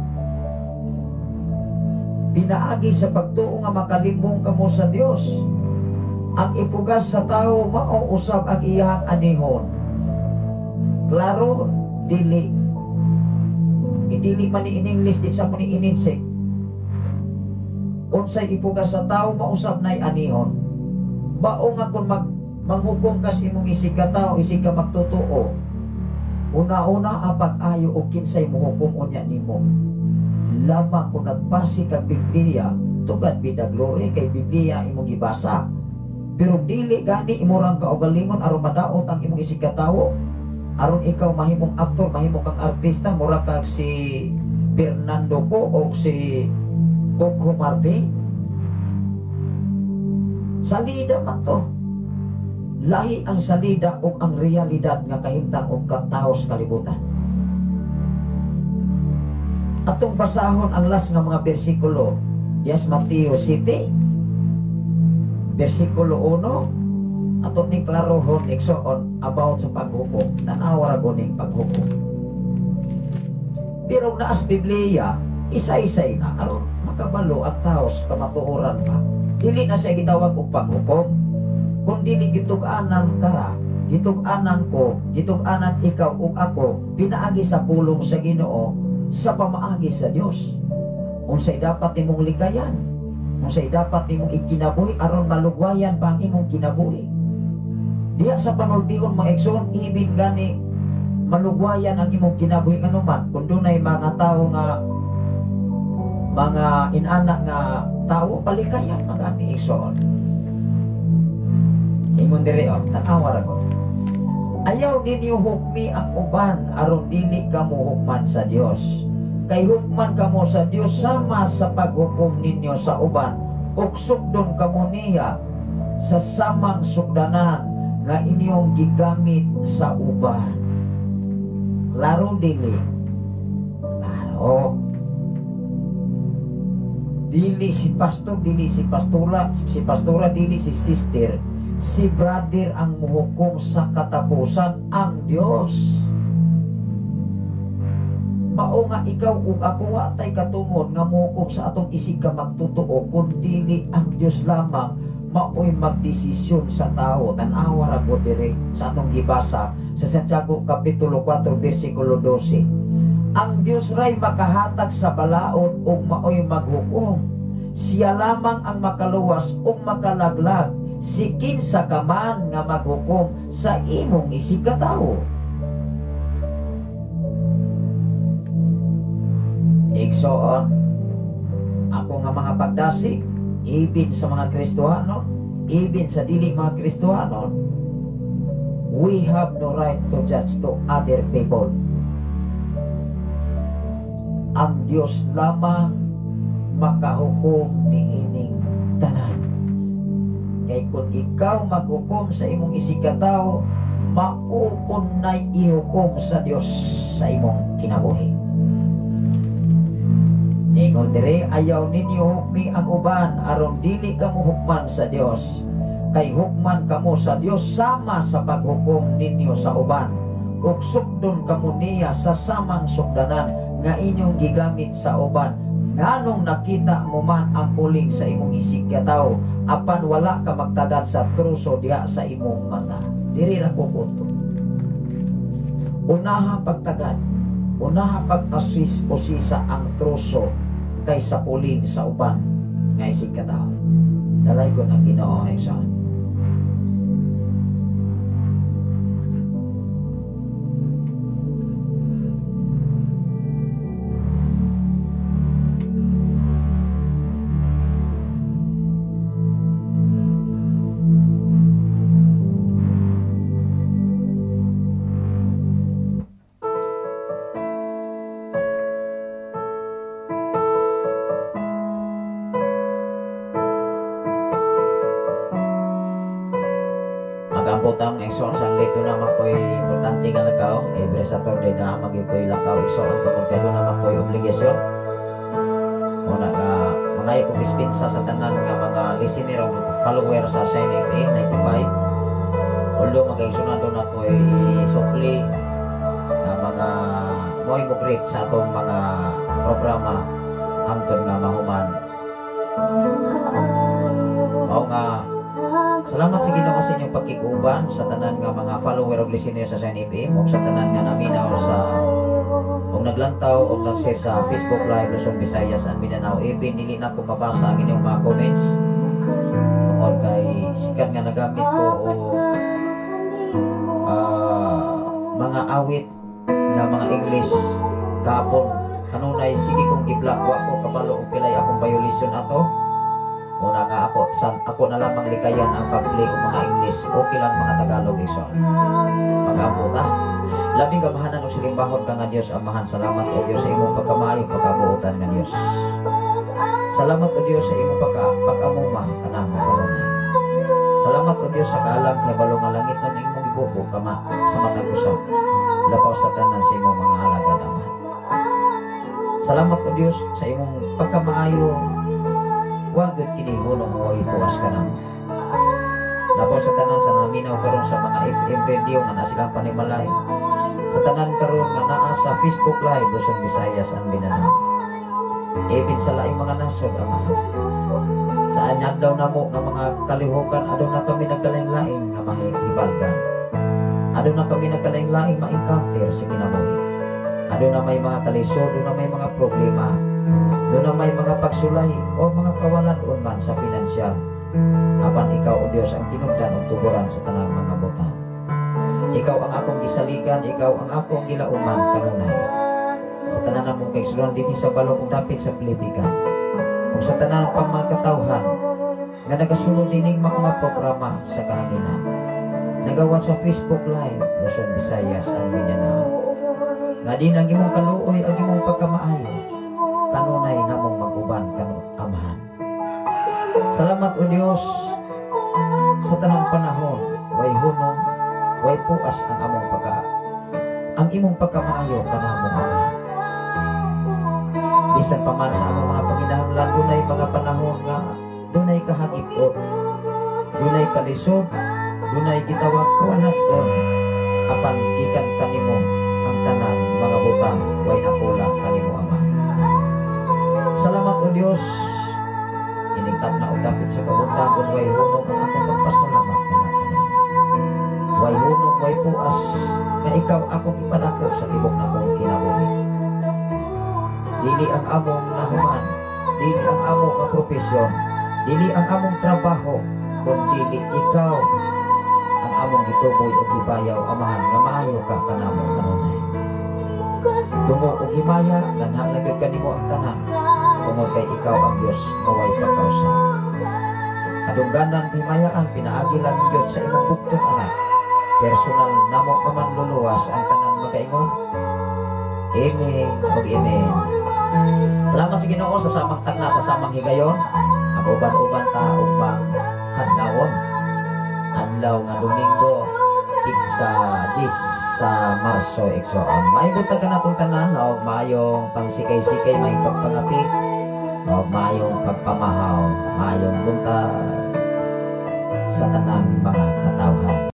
Speaker 3: Pinaagi sa pagtuo nga makalimbong kamo sa Dios. Ang ipugas sa tao mao usab ang iyang anihon. Klaro dili man ni in English di sa ni in insect. Unsay ipugas sa tao mausab nay anihon. Bao nga kung manghukom ka sa imong isig ka tao, isig ka magtutuo. Una-una ang pag-ayo o kinsay mo hukom unya nimo. Lamang kung nagbasi kag Biblia, tugad bidag glory kay Biblia imong gibasa. Pero dili gani imurang kaugalingon aron madaot ang imong isig ka tawo. Aron ikaw mahimong aktor, mahimong kang artista, mura kag si Fernando Po o si Coco Martin. Salida man to. Lahi ang salida o ang realidad nga kahimtang o katao sa kalibutan. Atong basahon ang last nga mga bersikulo. Yes, Mateo 7 versikulo 1 atong ni klarohon igsoon about sa paghukom. Tanawa ra goning paghukom. Pero naas Biblia isa-isay na aron makabalo at tao sa kamatuoran pa. Dili na siya gitawag og paghukom. Kung dili gitug-anan tara, gitug-anan ko, gitug-anan ikaw ug ako, pinaagi sa pulong sa Ginoo, sa pamaagi sa Dios. Unsay dapat nimong ligayan, unsay dapat nimong ikinabuhi aron malugwayan pa ang imong kinabuhi. Diya sa panultihon mga igsoon, ibig gani malugwayan ang imong kinabuhi anuman. Kung dunay mga tao nga mga inanak nga tao palikayan magani igsoon. Ingon diri tanawa ra ko. Ayaw ninyo hukmi ang uban aron dili kamo hukman sa Dios. Kay hukman kamo sa Dios sama sa paghukom ninyo sa uban ug sugdon kamo niya sa samang sugdanan nga inyong gigamit sa uban. Klaro dili? Klaro. Dili si pastor, dili si pastora, dili si sister, si brother ang muhukom sa katapusan, ang Dios. Mao nga ikaw ug ako wa tay katungod nga muhukom sa atong isig ka magtotoo, kundi ang Dios lamang maoy magdesisyon sa tao. Tan-awa ra ko dire sa atong gibasa sa Santiago kapitulo 4 bersikulo 12. Ang Dios ray makahatag sa balaod ug maoy maghukom. Siya lamang ang makaluwas ug makalaglag. Si kinsa ka man nga maghukom sa imong isig ka tawo. Igsoon ako nga mga pagdasig, ibin sa mga Kristohanon, ibin sa dili mga Kristohanon, we have no right to judge to other people. Ang Dios lamang makahukom ni ining tanan. Kay kung ikaw maghukom sa imong isig ka tawo, maupon na ihukom sa Dios sa imong kinabuhi. Ingon dire, ayaw ninyo hukmi ang uban aron dili kamo hukman sa Dios. Kay hukman kamo sa Dios sama sa paghukom ninyo sa uban. Ug sugdon kamo niya sa samang sugdanan nga inyong gigamit sa uban. Nganong nakita mo man ang puling sa imong isig ka tawo, apan wala ka magtagad sa truso diha sa imong mata. Diri ra ko kuto. Unaha pagtagad, unaha pag-asis posisa ang truso kaysa puling sa uban nga isig ka tawo. Dalay ko ng Ginoo Exxon. Putang Exxon sa lito na makoy importante nga lakaw every Saturday na magyud koy lakaw Exxon kung kayo na makoy obligasyon una nga mga dispensa sa tanan nga mga listener o follower sa Shine FM 95. Although magigsunan doon ako isukli na mga mo'y mugrit sa atong mga programa hangtod nga mahuman. Mao nga salamat sa Ginoo sa inyong pagkiguban sa tanan nga mga follower o listener sa Shine FM o sa tanan nga naminaw sa o naglantaw o nag-share sa Facebook Live Luzon, Visayas and Mindanao. Even dili na ko mabasa ang inyong mga comments tungkol kay sikat nga nagamit ko o mga awit na mga English kahapon kanunay sige kong i-block ko kabalo o pilay akong violation ato. Una nga ako na lamang likayan ang pag-play o mga English okay lang mga Tagalog iso pag-abuta labing kamahanan o silimbahon ka nga Diyos amahan. Salamat o Diyos sa imong pagkamayo pag-abuutan nga Diyos. Salamat o Diyos sa imong pag-amuma kanang mga. Salamat o Diyos sa kaalam na balong nga langit na imong ibubo kama sa matag usap lapaw sa tanan sa imong mga alagad amahan. Salamat o Diyos sa imong pagkamaayo. Huwag kinihulong mo ipuwas ka na. Lapaw sa tanan sa naminaw karon sa mga FM radio nga na silang panimalay. Sa tanan karon nga naa sa Facebook Live Luzon, Visayas and Mindanao. Even sa laing mga nasod amahan. Sa anyag daw namo nga mga kalihukan adto na kami nagkalaing-laing nga mahibalgan. Adto na kami nagkalaing-laing ma-encounter sa kinabuhi. Adto na may mga kalisod, adto na may mga problema. Doon na may mga pagsulay o mga kawalan man sa pinansyal. Apan ikaw o Diyos ang tinugdan o tuburan sa tanang mga buta. Ikaw ang akong gisaligan, ikaw ang akong gilauman kanunay. Sa tanan akong kaigsuran din sa balong dapit sa pilipigan. Kung sa tanan pang mga katawhan nga nagasunod dining mga programa sa kahanginan. Nagawan sa Facebook Live Luzon, Visayas and Mindanao. Nga din ang imong kaluoy ang imong pagkamaayo. Kanunay namong mag-uban kanun amahan. Dios sa tanang panahon way hunong way puas ang imong pagkamaayo kanamo Ama. Bisan pa man sa among mga panginahanglan dunay mga panahon nga dunay kahangipot, dunay kalisod, dunay gitawag kawalat-on, apan gikan kanimo ang tanan mga butang way nakulang kanimo Ama. Salamat o Dios, inigtap na og dapit sa kabuntagon way hunong ang akong pagpasalamat kanimo. Way hunong way puas nga ikaw akong ipanako sa tibok na kong kinabuhi. Dili ang among nahuman, dili ang among nga propesyon, dili ang among trabaho, kundi ikaw ang among gituboy o gibayaw Amahan nga maayo ka kanamo kanunay. Tungo o gimaya ganha lagid kanimo ang tanan, tungod kay ikaw ang Dios nga way pagkausa. Kadungganan himayaan pinaagi lang gyud sa imong bugtong anak. Personal namo ka man luluwas ang tanan magaingon. Amen ug amen. Salamat sa Ginoo sa samang tagna sa samang higayon. Ang uban-uban ta upang kadlawon. Adlaw nga Domingo sa 10 sa Marso igsoon. Maayong ka natong tanan og maayong pangsikay-sikay, maayong pagpangapi, og maayong pagpamahaw, maayong buntag sa tanan mga katawhan.